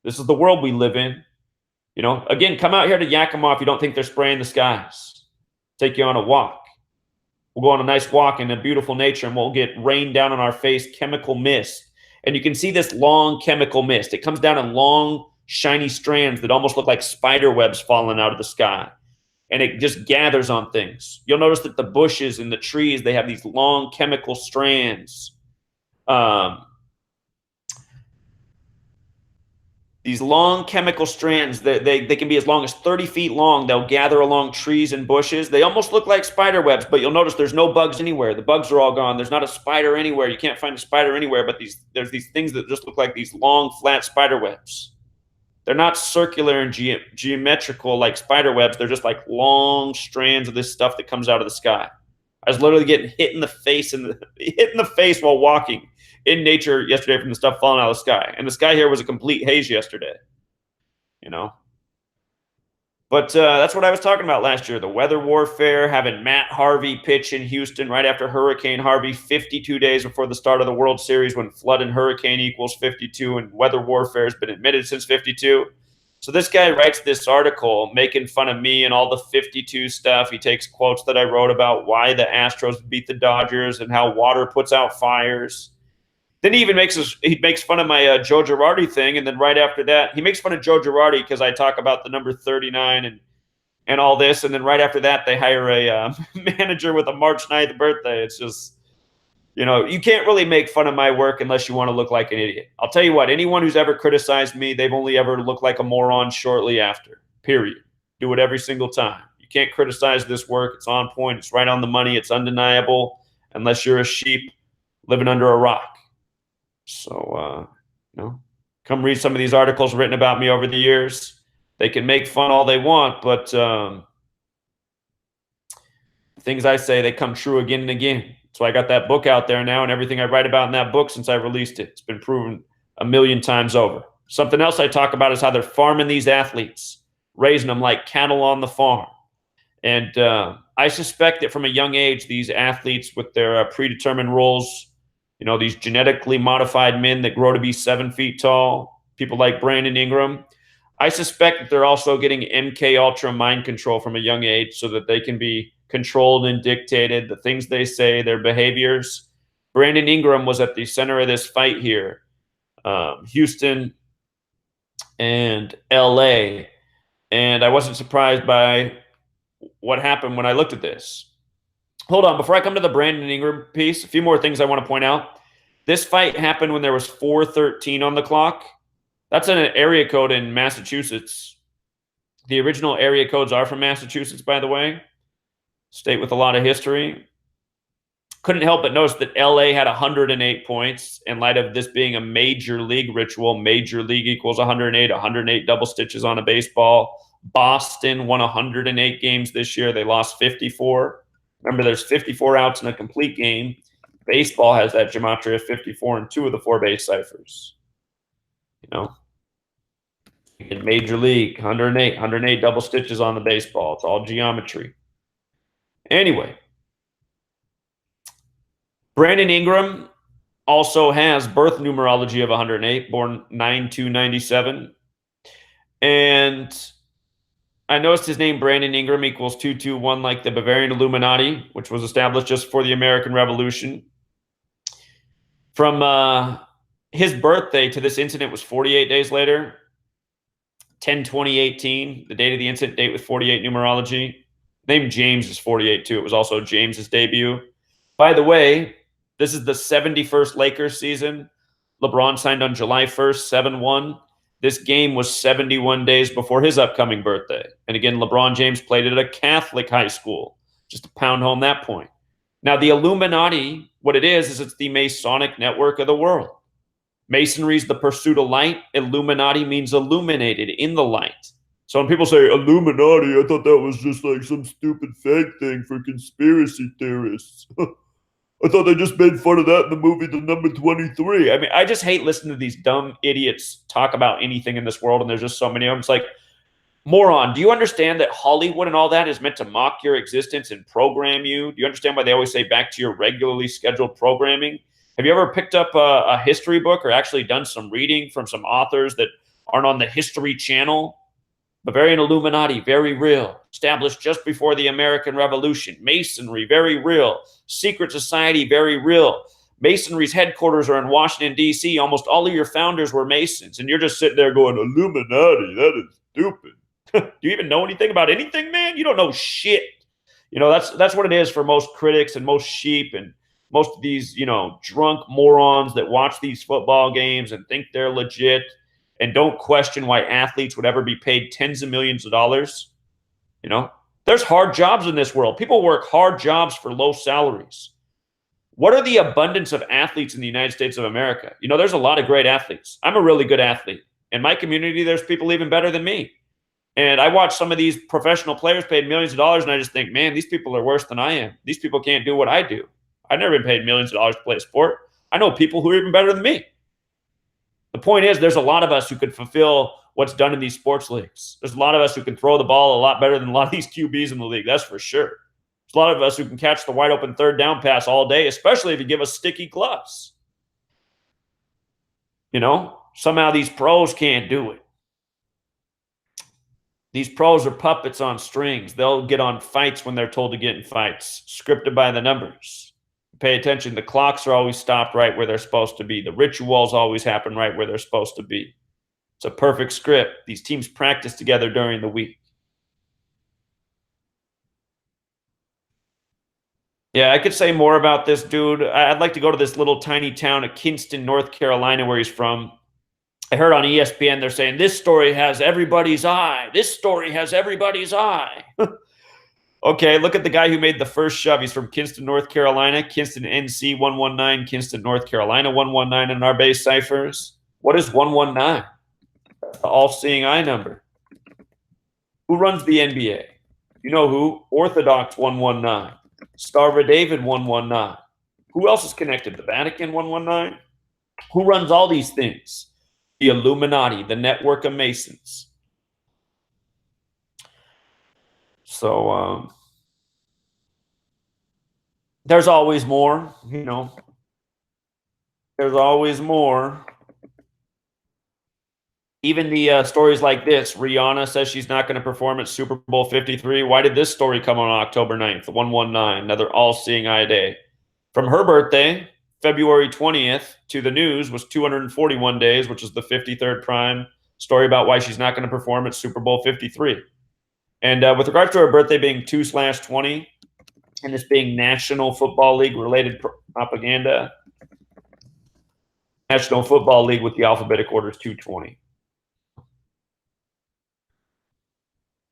This is the world we live in. You know, again, come out here to Yakima if you don't think they're spraying the skies. Take you on a walk. We'll go on a nice walk in a beautiful nature, and we'll get rain down on our face, chemical mist. And you can see this long chemical mist. It comes down in long, shiny strands that almost look like spider webs falling out of the sky. And it just gathers on things. You'll notice that the bushes and the trees, they have these long chemical strands. These long chemical strands, they can be as long as 30 feet long. They'll gather along trees and bushes. They almost look like spider webs, but you'll notice there's no bugs anywhere. The bugs are all gone. There's not a spider anywhere. You can't find a spider anywhere, but there's these things that just look like these long, flat spider webs. They're not circular and geometrical like spider webs. They're just like long strands of this stuff that comes out of the sky. I was literally getting hit in the face while walking in nature yesterday from the stuff falling out of the sky. And the sky here was a complete haze yesterday, you know. But that's what I was talking about last year. The weather warfare, having Matt Harvey pitch in Houston right after Hurricane Harvey, 52 days before the start of the World Series, when flood and hurricane equals 52, and weather warfare has been admitted since 52. So this guy writes this article making fun of me and all the 52 stuff. He takes quotes that I wrote about why the Astros beat the Dodgers and how water puts out fires. Then he even makes fun of my Joe Girardi thing, and then right after that, he makes fun of Joe Girardi because I talk about the number 39 and all this, and then right after that, they hire a manager with a March 9th birthday. It's just, you can't really make fun of my work unless you want to look like an idiot. I'll tell you what, anyone who's ever criticized me, they've only ever looked like a moron shortly after, period. Do it every single time. You can't criticize this work. It's on point. It's right on the money. It's undeniable, unless you're a sheep living under a rock. So, come read some of these articles written about me over the years. They can make fun all they want, but things I say, they come true again and again. So I got that book out there now, and everything I write about in that book since I released it, it's been proven a million times over. Something else I talk about is how they're farming these athletes, raising them like cattle on the farm. And I suspect that from a young age, these athletes with their predetermined roles, these genetically modified men that grow to be 7 feet tall, people like Brandon Ingram, I suspect that they're also getting MK Ultra mind control from a young age so that they can be controlled and dictated, the things they say, their behaviors. Brandon Ingram was at the center of this fight here, Houston and LA, and I wasn't surprised by what happened when I looked at this. Hold on, before I come to the Brandon Ingram piece, a few more things I want to point out. This fight happened when there was 4:13 on the clock. That's an area code in Massachusetts. The original area codes are from Massachusetts, by the way. State with a lot of history. Couldn't help but notice that LA had 108 points in light of this being a major league ritual. Major league equals 108 double stitches on a baseball. Boston won 108 games this year. They lost 54. Remember, there's 54 outs in a complete game. Baseball has that Gematria 54 in 2 of the 4 base ciphers. In Major League, 108 double stitches on the baseball. It's all geometry. Anyway, Brandon Ingram also has birth numerology of 108, born 9/2/97. And I noticed his name, Brandon Ingram, equals 221, like the Bavarian Illuminati, which was established just for the American Revolution. From his birthday to this incident was 48 days later, 10/20/18, the date of the incident, date with 48 numerology. Name James is 48 too. It was also James's debut. By the way, this is the 71st Lakers season. LeBron signed on July 1st, 7-1. This game was 71 days before his upcoming birthday. And again, LeBron James played at a Catholic high school, just to pound home that point. Now, the Illuminati, what it is it's the Masonic network of the world. Masonry is the pursuit of light. Illuminati means illuminated, in the light. So when people say Illuminati, I thought that was just like some stupid fake thing for conspiracy theorists. I thought they just made fun of that in the movie The Number 23. I mean, I just hate listening to these dumb idiots talk about anything in this world, and there's just so many of them. It's like, moron, do you understand that Hollywood and all that is meant to mock your existence and program you? Do you understand why they always say back to your regularly scheduled programming? Have you ever picked up a history book or actually done some reading from some authors that aren't on the History Channel? Bavarian Illuminati, very real. Established just before the American Revolution. Masonry, very real. Secret Society, very real. Masonry's headquarters are in Washington, D.C. Almost all of your founders were Masons. And you're just sitting there going, Illuminati, that is stupid. Do you even know anything about anything, man? You don't know shit. That's what it is for most critics and most sheep and most of these, drunk morons that watch these football games and think they're legit and don't question why athletes would ever be paid tens of millions of dollars. There's hard jobs in this world. People work hard jobs for low salaries. What are the abundance of athletes in the United States of America? There's a lot of great athletes. I'm a really good athlete. In my community, there's people even better than me. And I watch some of these professional players paid millions of dollars, and I just think, man, these people are worse than I am. These people can't do what I do. I've never been paid millions of dollars to play a sport. I know people who are even better than me. The point is, there's a lot of us who could fulfill what's done in these sports leagues. There's a lot of us who can throw the ball a lot better than a lot of these QBs in the league. That's for sure. There's a lot of us who can catch the wide open third down pass all day, especially if you give us sticky gloves. You know, somehow these pros can't do it. These pros are puppets on strings. They'll get on fights when they're told to get in fights, scripted by the numbers. Pay attention. The clocks are always stopped right where they're supposed to be. The rituals always happen right where they're supposed to be. It's a perfect script. These teams practice together during the week. Yeah, I could say more about this dude. I'd like to go to this little tiny town of Kinston, North Carolina, where he's from. I heard on ESPN they're saying this story has everybody's eye. This story has everybody's eye. Okay, look at the guy who made the first shove. He's from Kinston, North Carolina. Kinston, NC 119. Kinston, North Carolina 119 in our base ciphers. What is 119? That's the all-seeing eye number. Who runs the NBA? You know who? Orthodox 119. Star of David 119. Who else is connected? The Vatican 119? Who runs all these things? The Illuminati, the network of Masons. So there's always more, you know. There's always more. Even the stories like this. Rihanna says she's not going to perform at Super Bowl 53. Why did this story come on October 9th? 119, another all-seeing eye day. From her birthday, February 20th, to the news was 241 days, which is the 53rd prime story about why she's not going to perform at Super Bowl 53. And with regard to her birthday being 2/20 and this being National Football League related propaganda, National Football League with the alphabetic order is 220.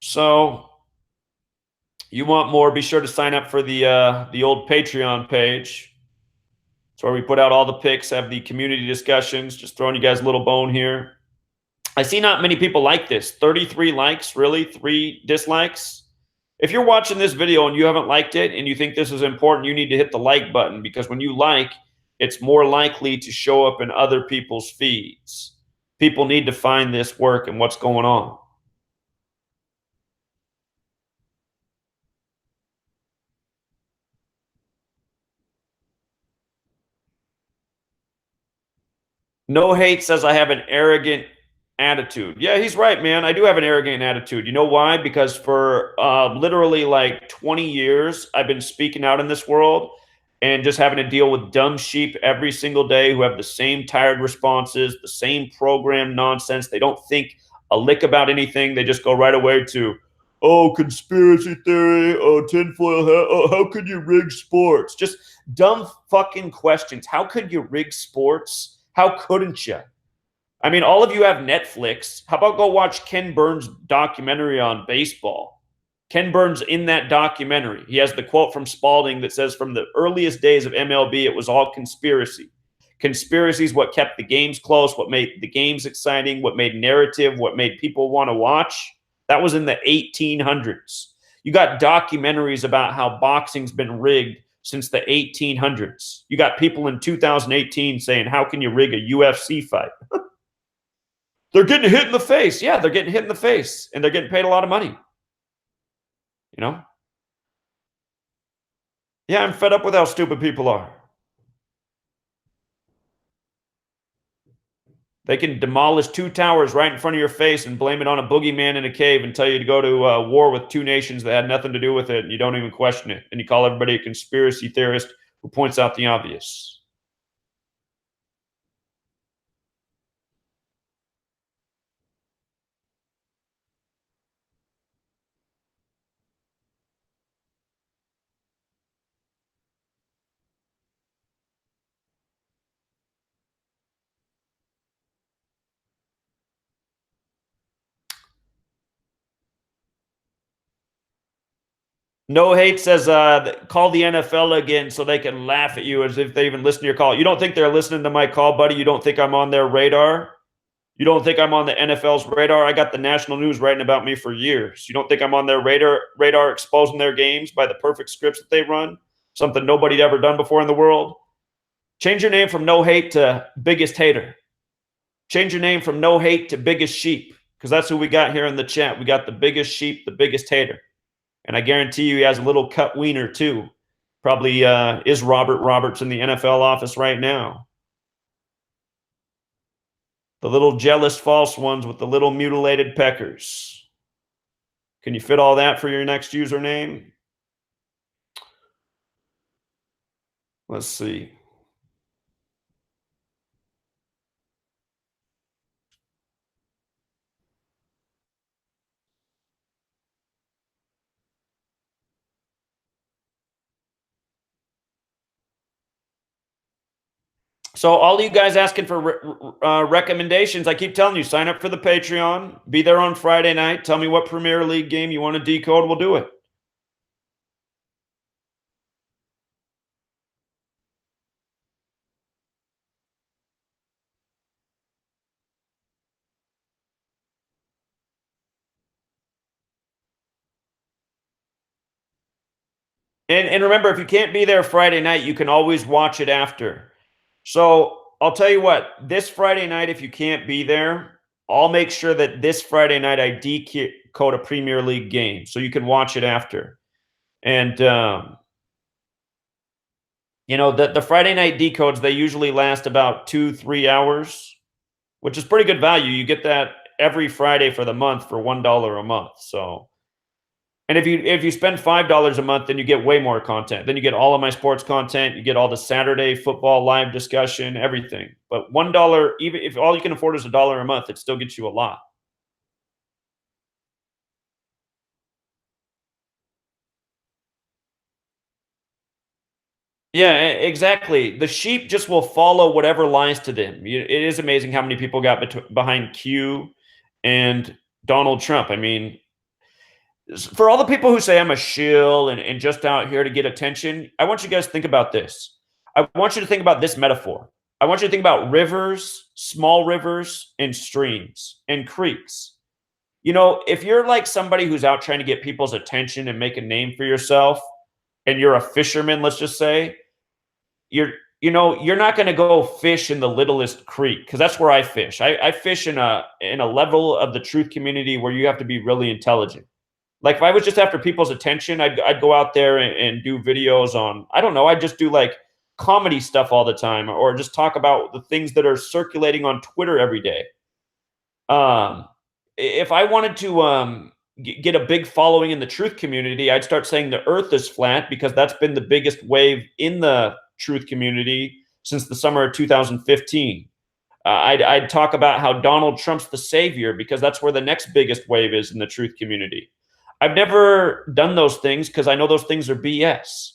So you want more, be sure to sign up for the old Patreon page. It's where we put out all the picks, have the community discussions, just throwing you guys a little bone here. I see not many people like this. 33 likes, really? 3 dislikes? If you're watching this video and you haven't liked it and you think this is important, you need to hit the like button, because when you like, it's more likely to show up in other people's feeds. People need to find this work and what's going on. No Hate says I have an arrogant attitude. Yeah, he's right, man. I do have an arrogant attitude. You know why? Because for literally like 20 years, I've been speaking out in this world and just having to deal with dumb sheep every single day who have the same tired responses, the same program nonsense. They don't think a lick about anything. They just go right away to, oh, conspiracy theory, oh, tinfoil hat, oh, how could you rig sports? Just dumb fucking questions. How could you rig sports? How couldn't you? I mean, all of you have Netflix. How about go watch Ken Burns' documentary on baseball? Ken Burns, in that documentary, he has the quote from Spalding that says, from the earliest days of MLB, it was all conspiracy. Conspiracy is what kept the games close, what made the games exciting, what made narrative, what made people want to watch. That was in the 1800s. You got documentaries about how boxing's been rigged since the 1800s. You got people in 2018 saying, how can you rig a UFC fight? They're getting hit in the face. Yeah, they're getting hit in the face, and they're getting paid a lot of money. You know? Yeah, I'm fed up with how stupid people are. They can demolish 2 towers right in front of your face and blame it on a boogeyman in a cave and tell you to go to war with 2 nations that had nothing to do with it, and you don't even question it. And you call everybody a conspiracy theorist who points out the obvious. No Hate says, call the NFL again so they can laugh at you as if they even listen to your call. You don't think they're listening to my call, buddy? You don't think I'm on their radar? You don't think I'm on the NFL's radar? I got the national news writing about me for years. You don't think I'm on their radar exposing their games by the perfect scripts that they run? Something nobody'd ever done before in the world? Change your name from No Hate to Biggest Hater. Change your name from No Hate to Biggest Sheep, because that's who we got here in the chat. We got the biggest sheep, the biggest hater. And I guarantee you he has a little cut wiener too. Probably is Robert Roberts in the NFL office right now. The little jealous false ones with the little mutilated peckers. Can you fit all that for your next username? Let's see. So all you guys asking for recommendations, I keep telling you, sign up for the Patreon. Be there on Friday night. Tell me what Premier League game you want to decode. We'll do it. And remember, if you can't be there Friday night, you can always watch it after. So I'll tell you what, this Friday night, if you can't be there, I'll make sure that this Friday night I decode a Premier League game so you can watch it after. And, you know, the Friday night decodes, they usually last about 2-3 hours, which is pretty good value. You get that every Friday for the month for $1 a month. So, and if you spend $5 a month, then you get way more content. Then you get all of my sports content. You get all the Saturday football live discussion, everything. But $1, even if all you can afford is $1 a month, it still gets you a lot. Yeah, exactly. The sheep just will follow whatever lies to them. It is amazing how many people got behind Q and Donald Trump. I mean, for all the people who say I'm a shill and just out here to get attention, I want you guys to think about this. I want you to think about this metaphor. I want you to think about rivers, small rivers, and streams and creeks. You know, if you're like somebody who's out trying to get people's attention and make a name for yourself, and you're a fisherman, let's just say, you're not going to go fish in the littlest creek because that's where I fish. I fish in a level of the truth community where you have to be really intelligent. Like if I was just after people's attention, I'd go out there and do videos on, I don't know, I'd just do like comedy stuff all the time or just talk about the things that are circulating on Twitter every day. Um, if I wanted to get a big following in the truth community, I'd start saying the earth is flat because that's been the biggest wave in the truth community since the summer of 2015. I'd talk about how Donald Trump's the savior because that's where the next biggest wave is in the truth community. I've never done those things because I know those things are BS.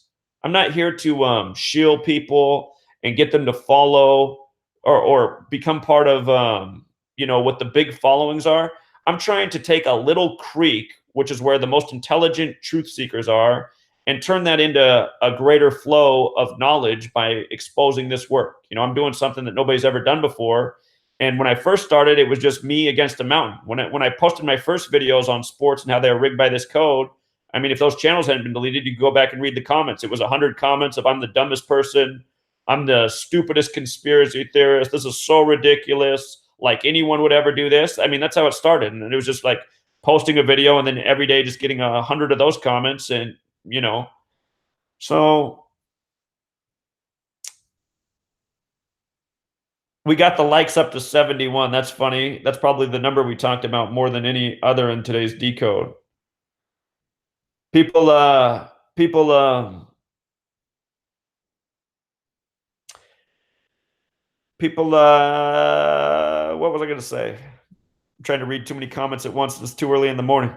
I'm not here to shield people and get them to follow or become part of what the big followings are. I'm trying to take a little creek, which is where the most intelligent truth seekers are, and turn that into a greater flow of knowledge by exposing this work. You know, I'm doing something that nobody's ever done before. And when I first started, it was just me against a mountain. When I posted my first videos on sports and how they were rigged by this code, I mean, if those channels hadn't been deleted, you could go back and read the comments. It was 100 comments of I'm the dumbest person. I'm the stupidest conspiracy theorist. This is so ridiculous. Like anyone would ever do this. I mean, that's how it started. And it was just like posting a video and then every day just getting 100 of those comments. And, so we got the likes up to 71. That's funny. That's probably the number we talked about more than any other in today's decode. People, people, what was I going to say? I'm trying to read too many comments at once. It's too early in the morning.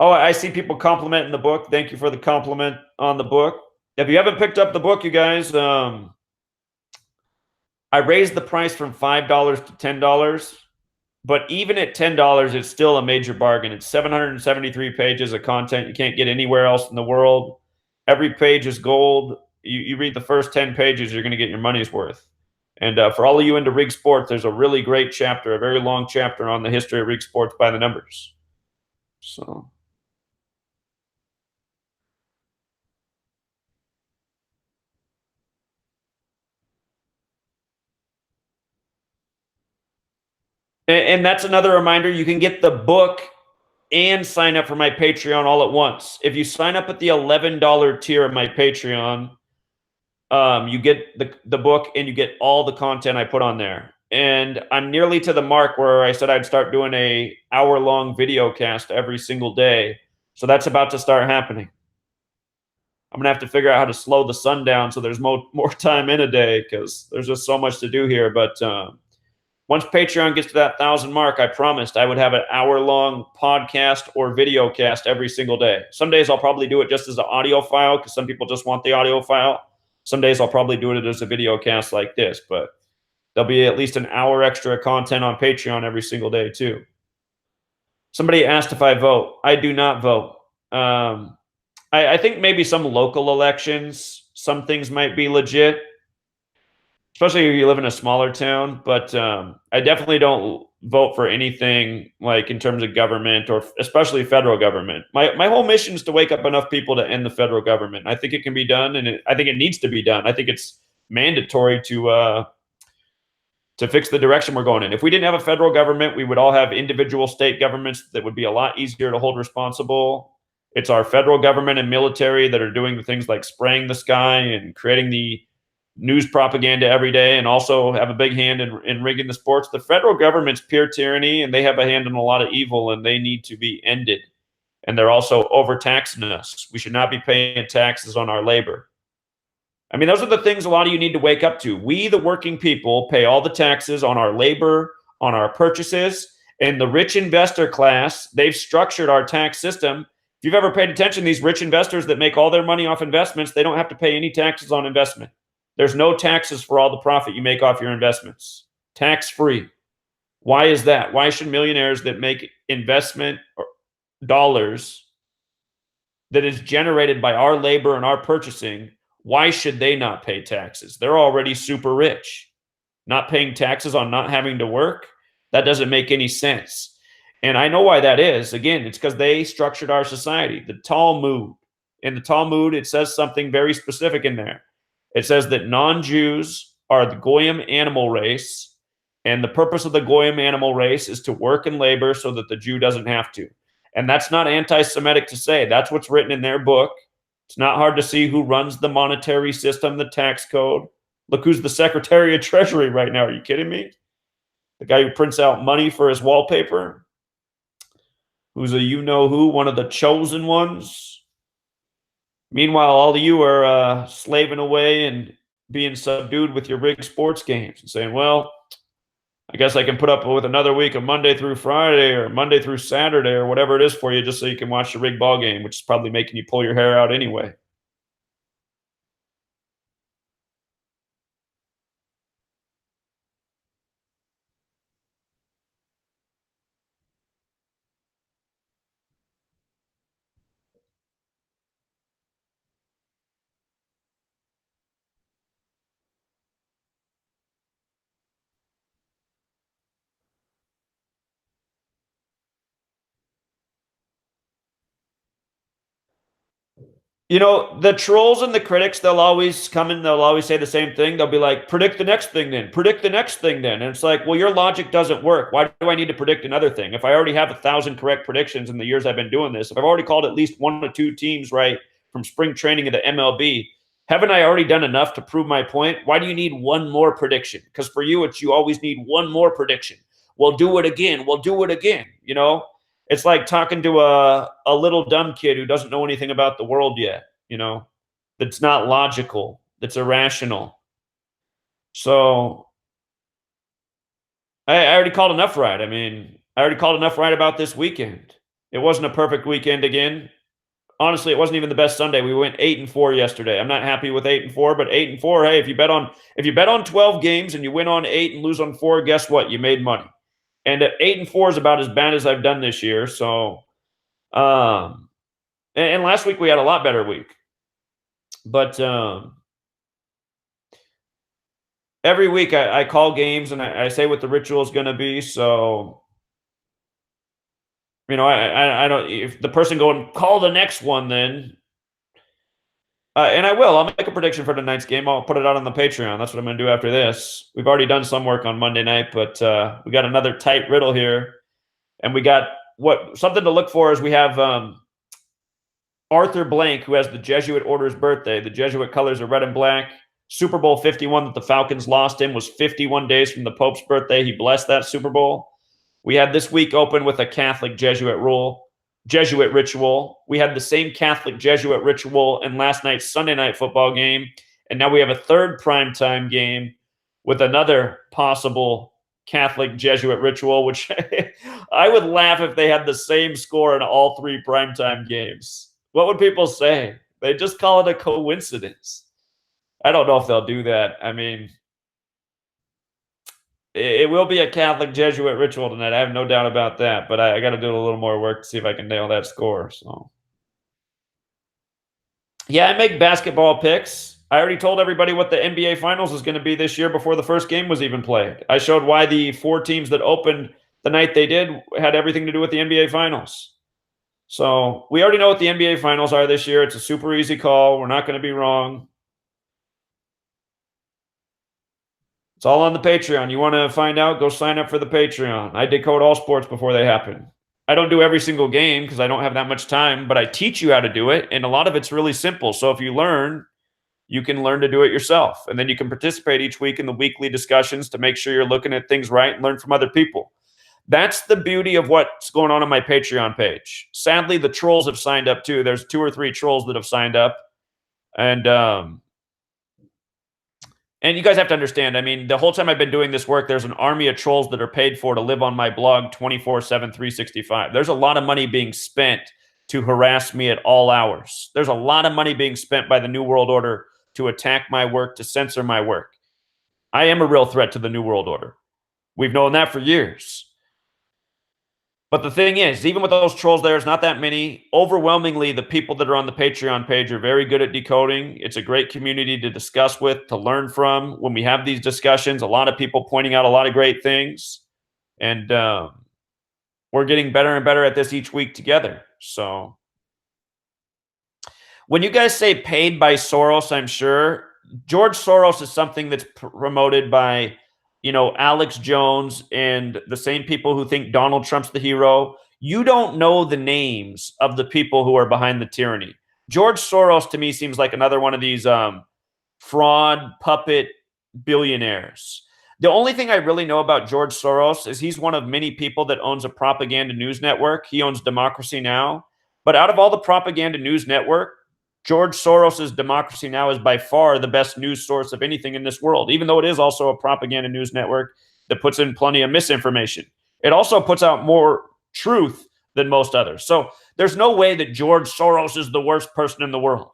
Oh, I see people complimenting the book. Thank you for the compliment on the book. If you haven't picked up the book, you guys, I raised the price from $5 to $10. But even at $10, it's still a major bargain. It's 773 pages of content you can't get anywhere else in the world. Every page is gold. You read the first 10 pages, you're going to get your money's worth. And for all of you into rig sports, there's a really great chapter, a very long chapter on the history of rig sports by the numbers. So, and that's another reminder. You can get the book and sign up for my Patreon all at once. If you sign up at the $11 tier of my Patreon, you get the book and you get all the content I put on there. And I'm nearly to the mark where I said I'd start doing a hour-long video cast every single day. So that's about to start happening. I'm gonna have to figure out how to slow the sun down so there's more time in a day because there's just so much to do here. But once Patreon gets to that 1,000 mark, I promised I would have an hour-long podcast or video cast every single day. Some days I'll probably do it just as an audio file because some people just want the audio file. Some days I'll probably do it as a video cast like this, but there'll be at least an hour extra content on Patreon every single day too. Somebody asked if I vote. I do not vote. I think maybe some local elections, some things might be legit, especially if you live in a smaller town. But I definitely don't vote for anything like in terms of government or especially federal government. My whole mission is to wake up enough people to end the federal government. I think it can be done, and I think it needs to be done. I think it's mandatory to fix the direction we're going in. If we didn't have a federal government, we would all have individual state governments that would be a lot easier to hold responsible. It's our federal government and military that are doing the things like spraying the sky and creating the news propaganda every day and also have a big hand in rigging the sports. The federal government's pure tyranny, and they have a hand in a lot of evil, and they need to be ended. And they're also overtaxing us. We should not be paying taxes on our labor. I mean, those are the things a lot of you need to wake up to. We, the working people, pay all the taxes on our labor, on our purchases, and the rich investor class, they've structured our tax system. If you've ever paid attention, these rich investors that make all their money off investments, they don't have to pay any taxes on investment. There's no taxes for all the profit you make off your investments. Tax-free. Why is that? Why should millionaires that make investment dollars that is generated by our labor and our purchasing, why should they not pay taxes? They're already super rich. Not paying taxes on not having to work, that doesn't make any sense. And I know why that is. Again, it's because they structured our society. The Talmud. In the Talmud, it says something very specific in there. It says that non-Jews are the Goyim animal race, and the purpose of the Goyim animal race is to work and labor so that the Jew doesn't have to. And that's not anti-Semitic to say. That's what's written in their book. It's not hard to see who runs the monetary system, the tax code. Look who's the Secretary of Treasury right now. Are you kidding me? The guy who prints out money for his wallpaper, who's a you-know-who, one of the chosen ones. Meanwhile, all of you are slaving away and being subdued with your rigged sports games and saying, well, I guess I can put up with another week of Monday through Friday or Monday through Saturday or whatever it is for you just so you can watch the rigged ball game, which is probably making you pull your hair out anyway. You know, the trolls and the critics, they'll always come in, they'll always say the same thing. They'll be like, predict the next thing then, predict the next thing then. And it's like, well, your logic doesn't work. Why do I need to predict another thing? If I already have 1,000 correct predictions in the years I've been doing this, if I've already called at least one or two teams right from spring training of the MLB, haven't I already done enough to prove my point? Why do you need one more prediction? Because for you, it's you always need one more prediction. We'll do it again. We'll do it again. You know, it's like talking to a little dumb kid who doesn't know anything about the world yet, you know, that's not logical, that's irrational. So I already called enough right. I mean, I already called enough right about this weekend. It wasn't a perfect weekend again. Honestly, it wasn't even the best Sunday. We went 8-4 yesterday. I'm not happy with 8-4, but 8-4. Hey, if you bet on 12 games and you win on 8 and lose on 4, guess what? You made money. And 8-4 is about as bad as I've done this year. So, and last week we had a lot better week. But every week I call games and I say what the ritual is going to be. So, I don't, if the person going, call the next one, then, and I will, I'll make a prediction for tonight's game. I'll put it out on the Patreon. That's what I'm going to do after this. We've already done some work on Monday night, but we got another tight riddle here. And we got something to look for is we have Arthur Blank, who has the Jesuit Order's birthday. The Jesuit colors are red and black. Super Bowl 51 that the Falcons lost in was 51 days from the Pope's birthday. He blessed that Super Bowl. We had this week open with a Catholic Jesuit ritual. We had the same Catholic Jesuit ritual in last night's Sunday night football game. And now we have a third primetime game with another possible Catholic Jesuit ritual, which I would laugh if they had the same score in all three primetime games. What would people say? They just call it a coincidence. I don't know if they'll do that. I mean, it will be a Catholic Jesuit ritual tonight. I have no doubt about that. But I got to do a little more work to see if I can nail that score. So, yeah, I make basketball picks. I already told everybody what the NBA Finals is going to be this year before the first game was even played. I showed why the four teams that opened the night they did had everything to do with the NBA Finals. So we already know what the NBA Finals are this year. It's a super easy call. We're not going to be wrong. It's all on the Patreon. You want to find out? Go sign up for the Patreon. I decode all sports before they happen. I don't do every single game because I don't have that much time, but I teach you how to do it. And a lot of it's really simple. So if you learn, you can learn to do it yourself. And then you can participate each week in the weekly discussions to make sure you're looking at things right and learn from other people. That's the beauty of what's going on my Patreon page. Sadly, the trolls have signed up too. There's 2 or 3 trolls that have signed up. And you guys have to understand, I mean, the whole time I've been doing this work, there's an army of trolls that are paid for to live on my blog 24/7, 365. There's a lot of money being spent to harass me at all hours. There's a lot of money being spent by the New World Order to attack my work, to censor my work. I am a real threat to the New World Order. We've known that for years. But the thing is, even with those trolls, there's not that many. Overwhelmingly, the people that are on the Patreon page are very good at decoding. It's a great community to discuss with, to learn from. When we have these discussions, a lot of people pointing out a lot of great things. And we're getting better and better at this each week together. So when you guys say paid by Soros, I'm sure George Soros is something that's promoted by Alex Jones and the same people who think Donald Trump's the hero. You don't know the names of the people who are behind the tyranny. George Soros to me seems like another one of these fraud puppet billionaires. The only thing I really know about George Soros is he's one of many people that owns a propaganda news network. He owns Democracy Now! But out of all the propaganda news network, George Soros's Democracy Now! Is by far the best news source of anything in this world, even though it is also a propaganda news network that puts in plenty of misinformation. It also puts out more truth than most others. So there's no way that George Soros is the worst person in the world,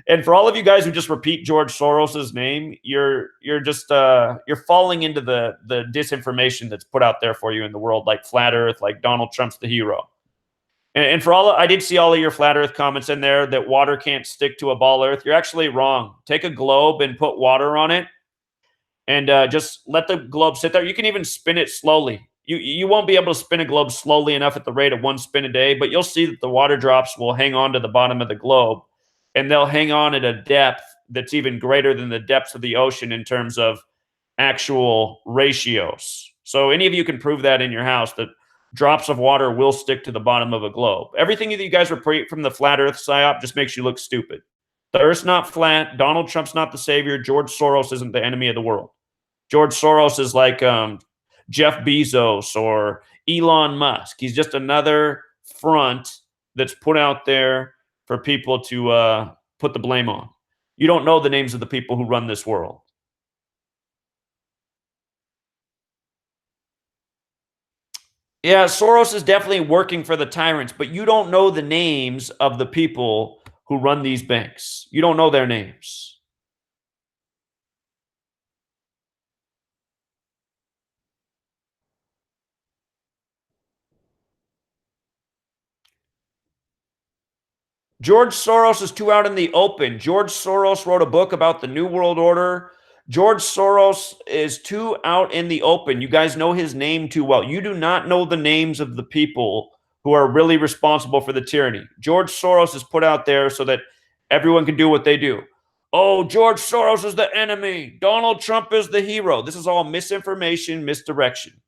And for all of you guys who just repeat George Soros's name, you're just you're falling into the disinformation that's put out there for you in the world, like flat Earth, like Donald Trump's the hero. And for I did see all of your flat Earth comments in there that water can't stick to a ball Earth. You're actually wrong. Take a globe and put water on it, and just let the globe sit there. You can even spin it slowly. You won't be able to spin a globe slowly enough at the rate of 1 spin a day, but you'll see that the water drops will hang on to the bottom of the globe, and they'll hang on at a depth that's even greater than the depths of the ocean in terms of actual ratios. So any of you can prove that in your house, that drops of water will stick to the bottom of a globe. Everything that you guys repeat from the flat Earth psyop just makes you look stupid. The Earth's not flat. Donald Trump's not the savior. George Soros isn't the enemy of the world. George Soros is like Jeff Bezos or Elon Musk. He's just another front that's put out there for people to put the blame on. You don't know the names of the people who run this world. Yeah, Soros is definitely working for the tyrants, but you don't know the names of the people who run these banks. You don't know their names. George Soros is too out in the open. George Soros wrote a book about the New World Order. George Soros is too out in the open. You guys know his name too well. You do not know the names of the people who are really responsible for the tyranny. George Soros is put out there so that everyone can do what they do. Oh, George Soros is the enemy. Donald Trump is the hero. This is all misinformation, misdirection.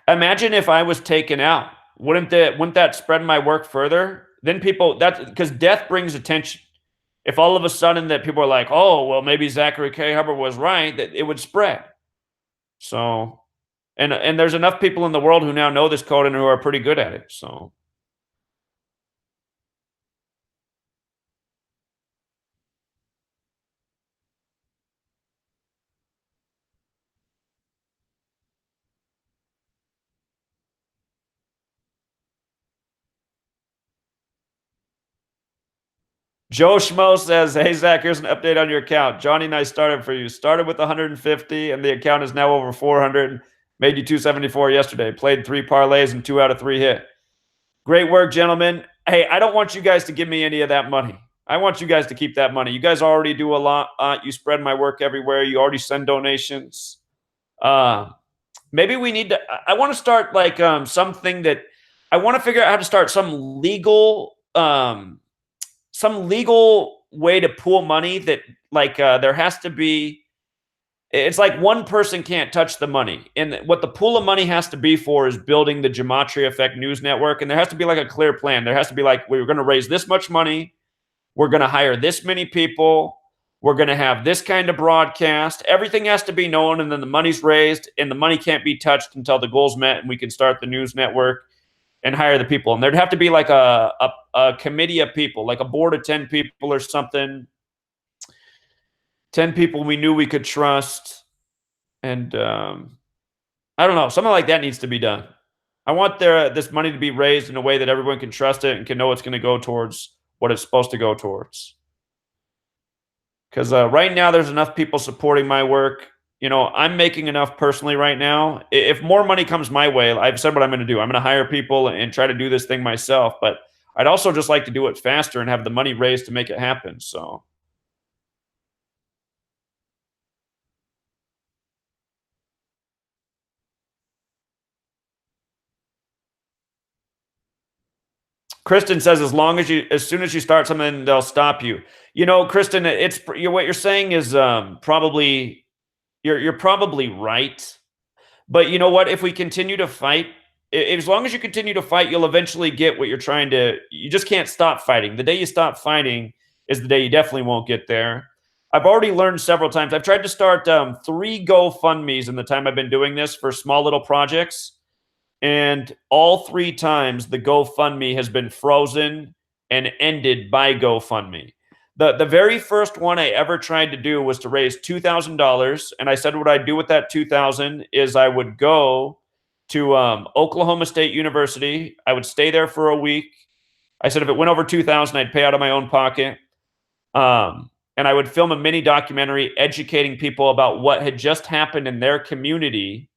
Imagine if I was taken out. Wouldn't that spread my work further? Then people that because death brings attention. If all of a sudden that people are like, oh, well, maybe Zachary K. Hubbard was right, that it would spread. So, and there's enough people in the world who now know this code and who are pretty good at it. So, Joe Schmo says, hey, Zach, here's an update on your account. Johnny and I started for you. Started with 150, and the account is now over 400. Made you 274 yesterday. Played 3 parlays, and 2 out of 3 hit. Great work, gentlemen. Hey, I don't want you guys to give me any of that money. I want you guys to keep that money. You guys already do a lot. You spread my work everywhere. You already send donations. Uh, maybe we need to. I want to start like something that I want to figure out how to start some legal way to pool money that like there has to be. It's like one person can't touch the money. And what the pool of money has to be for is building the Gematria Effect news network. And there has to be like a clear plan. There has to be like, we're going to raise this much money. We're going to hire this many people. We're going to have this kind of broadcast. Everything has to be known. And then the money's raised and the money can't be touched until the goal's met. And we can start the news network and hire the people. And there'd have to be like a committee of people, like a board of 10 people or something. 10 people we knew we could trust. And I don't know. Something like that needs to be done. I want this money to be raised in a way that everyone can trust it and can know it's going to go towards what it's supposed to go towards. Because right now, there's enough people supporting my work. You know, I'm making enough personally right now. If more money comes my way, I've said what I'm going to do. I'm going to hire people and try to do this thing myself. But I'd also just like to do it faster and have the money raised to make it happen. So. Kristen says, as soon as you start something, they'll stop you. You know, Kristen, what you're saying is probably you're probably right. But you know what? If we continue to fight, as long as you continue to fight, you'll eventually get what you're trying to. You just can't stop fighting. The day you stop fighting is the day you definitely won't get there. I've already learned several times. I've tried to start 3 GoFundMe's in the time I've been doing this for small little projects. And all 3 times the GoFundMe has been frozen and ended by GoFundMe. The very first one I ever tried to do was to raise $2,000, and I said what I'd do with that 2,000 is I would go to Oklahoma State University. I would stay there for a week. I said if it went over 2,000, I'd pay out of my own pocket. And I would film a mini documentary educating people about what had just happened in their community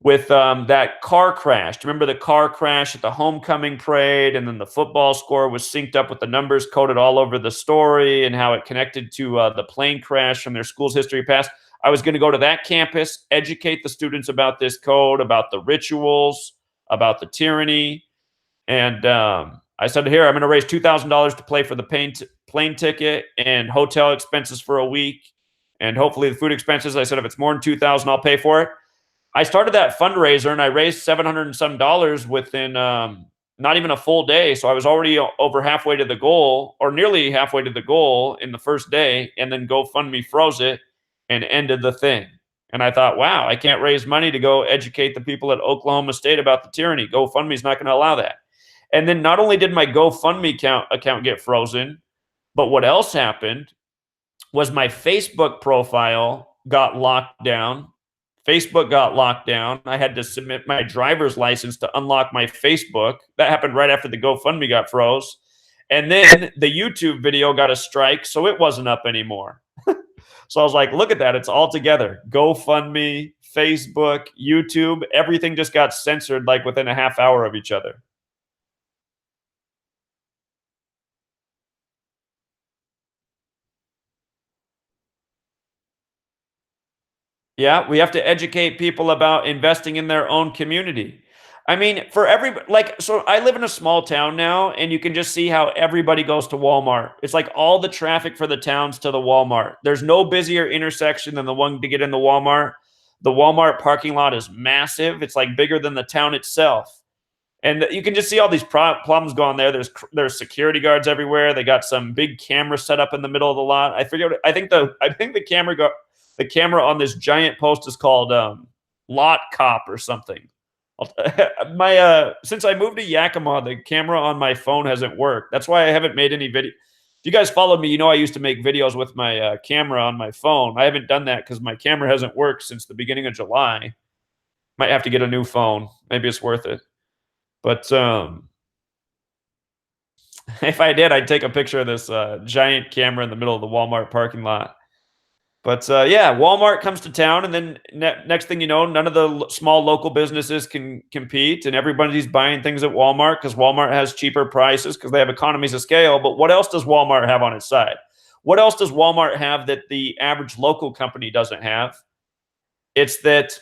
with that car crash. Do you remember the car crash at the homecoming parade? And then the football score was synced up with the numbers coded all over the story and how it connected to the plane crash from their school's history past. I was going to go to that campus, educate the students about this code, about the rituals, about the tyranny. And I said, here, I'm going to raise $2,000 to pay for the plane ticket and hotel expenses for a week. And hopefully the food expenses. I said, if it's more than $2,000, I'll pay for it. I started that fundraiser and I raised $700 and some dollars within not even a full day. So I was already over halfway to the goal, or nearly halfway to the goal in the first day. And then GoFundMe froze it and ended the thing. And I thought, wow, I can't raise money to go educate the people at Oklahoma State about the tyranny. GoFundMe is not going to allow that. And then not only did my GoFundMe account get frozen, but what else happened was my Facebook profile got locked down. Facebook got locked down. I had to submit my driver's license to unlock my Facebook. That happened right after the GoFundMe got froze. And then the YouTube video got a strike, so it wasn't up anymore. So I was like, look at that. It's all together. GoFundMe, Facebook, YouTube, everything just got censored like within a half hour of each other. Yeah, we have to educate people about investing in their own community. I mean, for every like, so I live in a small town now, and you can just see how everybody goes to Walmart. It's like all the traffic for the towns to the Walmart. There's no busier intersection than the one to get in the Walmart. The Walmart parking lot is massive. It's like bigger than the town itself. And you can just see all these problems going there. There's security guards everywhere. They got some big camera set up in the middle of the lot. I think the camera on this giant post is called Lot Cop or something. My since I moved to Yakima, the camera on my phone hasn't worked. That's why I haven't made any video. If you guys followed me, you know I used to make videos with my camera on my phone. I haven't done that because my camera hasn't worked since the beginning of July. Might have to get a new phone. Maybe it's worth it. But if I did, I'd take a picture of this giant camera in the middle of the Walmart parking lot. But yeah, Walmart comes to town, and then next thing you know, none of the small local businesses can compete, and everybody's buying things at Walmart because Walmart has cheaper prices because they have economies of scale. But what else does Walmart have on its side? What else does Walmart have that the average local company doesn't have? It's that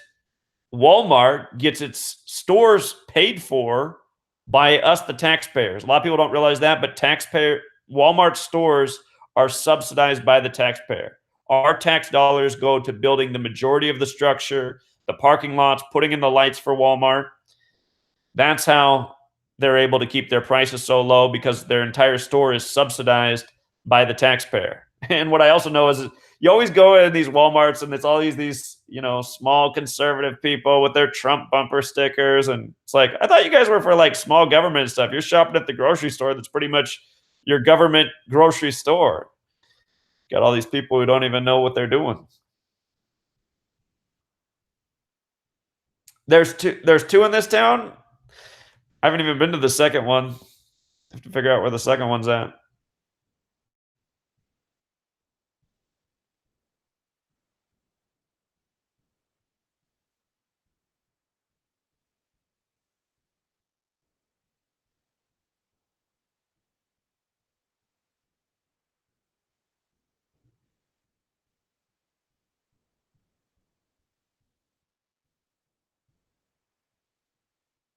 Walmart gets its stores paid for by us, the taxpayers. A lot of people don't realize that, but Walmart stores are subsidized by the taxpayer. Our tax dollars go to building the majority of the structure, the parking lots, putting in the lights for Walmart. That's how they're able to keep their prices so low because their entire store is subsidized by the taxpayer. And what I also know is you always go in these Walmarts and it's all these small conservative people with their Trump bumper stickers, and it's like, I thought you guys were for like small government stuff. You're shopping at the grocery store that's pretty much your government grocery store. Got all these people who don't even know what they're doing. There's two in this town. I haven't even been to the second one. I have to figure out where the second one's at.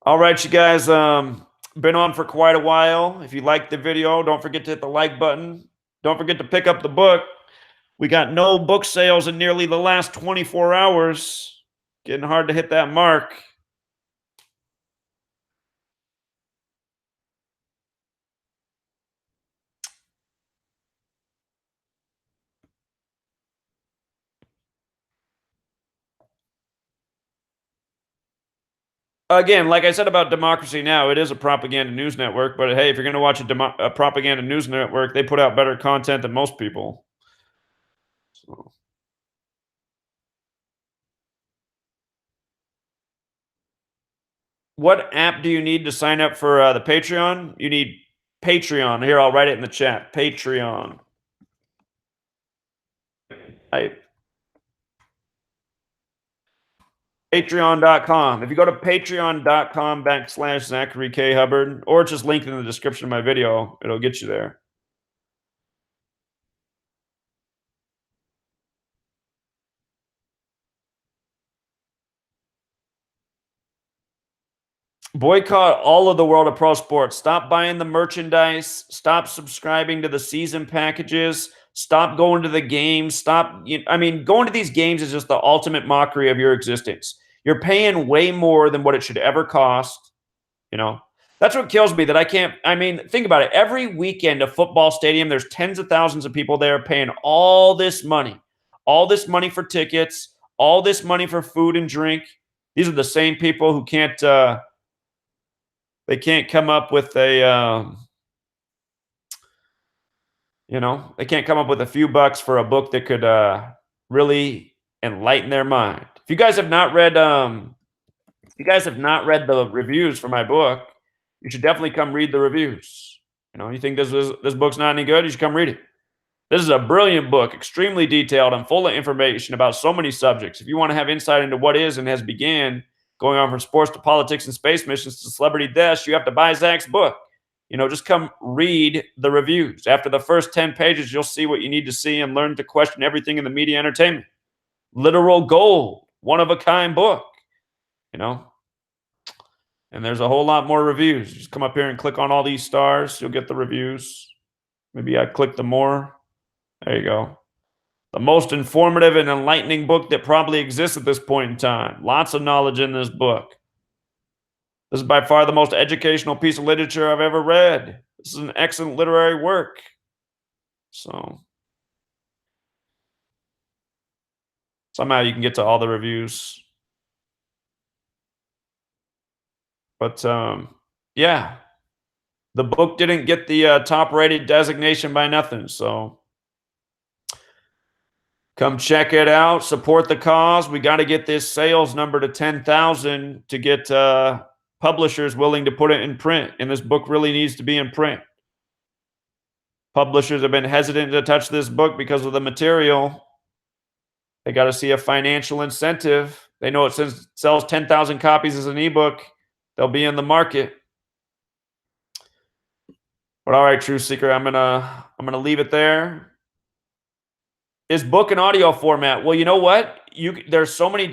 All right, you guys. Been on for quite a while. If you liked the video, don't forget to hit the like button. Don't forget to pick up the book. We got no book sales in nearly the last 24 hours. Getting hard to hit that mark. Again, like I said about Democracy Now, it is a propaganda news network. But hey, if you're going to watch a propaganda news network, they put out better content than most people. So, what app do you need to sign up for the Patreon? You need Patreon. Here, I'll write it in the chat. Patreon. I Patreon.com. If you go to patreon.com/Zachary K. Hubbard, or just linked in the description of my video, it'll get you there. Boycott all of the world of pro sports. Stop buying the merchandise. Stop subscribing to the season packages. Stop going to the games. Going to these games is just the ultimate mockery of your existence. You're paying way more than what it should ever cost. You know, that's what kills me that I can't. Think about it. Every weekend, a football stadium, there's tens of thousands of people there paying all this money for tickets, all this money for food and drink. These are the same people who can't. They can't come up with they can't come up with a few bucks for a book that could really enlighten their mind. If you guys have not read the reviews for my book, you should definitely come read the reviews. You think this book's not any good, you should come read it. This is a brilliant book, extremely detailed and full of information about so many subjects. If you want to have insight into what is and has began, going on from sports to politics and space missions to celebrity deaths, you have to buy Zach's book. Just come read the reviews. After the first 10 pages, you'll see what you need to see and learn to question everything in the media entertainment. literal gold, one-of-a-kind book, you know? And there's a whole lot more reviews. Just come up here and click on all these stars. You'll get the reviews. Maybe I click the more. There you go. The most informative and enlightening book that probably exists at this point in time. Lots of knowledge in this book. This is by far the most educational piece of literature I've ever read. This is an excellent literary work. So somehow you can get to all the reviews. But yeah, the book didn't get the top rated designation by nothing. So come check it out. Support the cause. We got to get this sales number to 10,000 to get publishers willing to put it in print. And this book really needs to be in print. Publishers have been hesitant to touch this book because of the material. They got to see a financial incentive. They know it sells 10,000 copies as an ebook. They'll be in the market. But all right, Truth Seeker, I'm gonna leave it there. Is book and audio format? Well, you know what? There's so many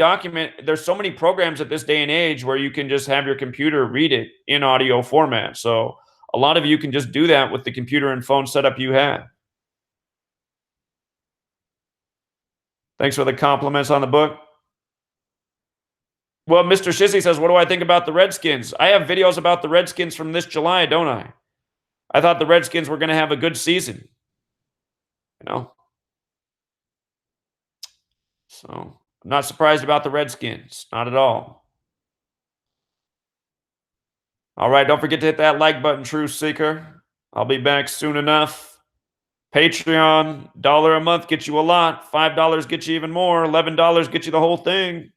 programs at this day and age where you can just have your computer read it in audio format. So a lot of you can just do that with the computer and phone setup you have. Thanks for the compliments on the book. Well, Mr. Shizzy says, what do I think about the Redskins? I have videos about the Redskins from this July, don't I? I thought the Redskins were going to have a good season. You know? So I'm not surprised about the Redskins. Not at all. All right, don't forget to hit that like button, Truth Seeker. I'll be back soon enough. Patreon, $1 a month gets you a lot. $5 gets you even more. $11 gets you the whole thing.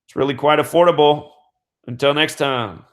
It's really quite affordable. Until next time.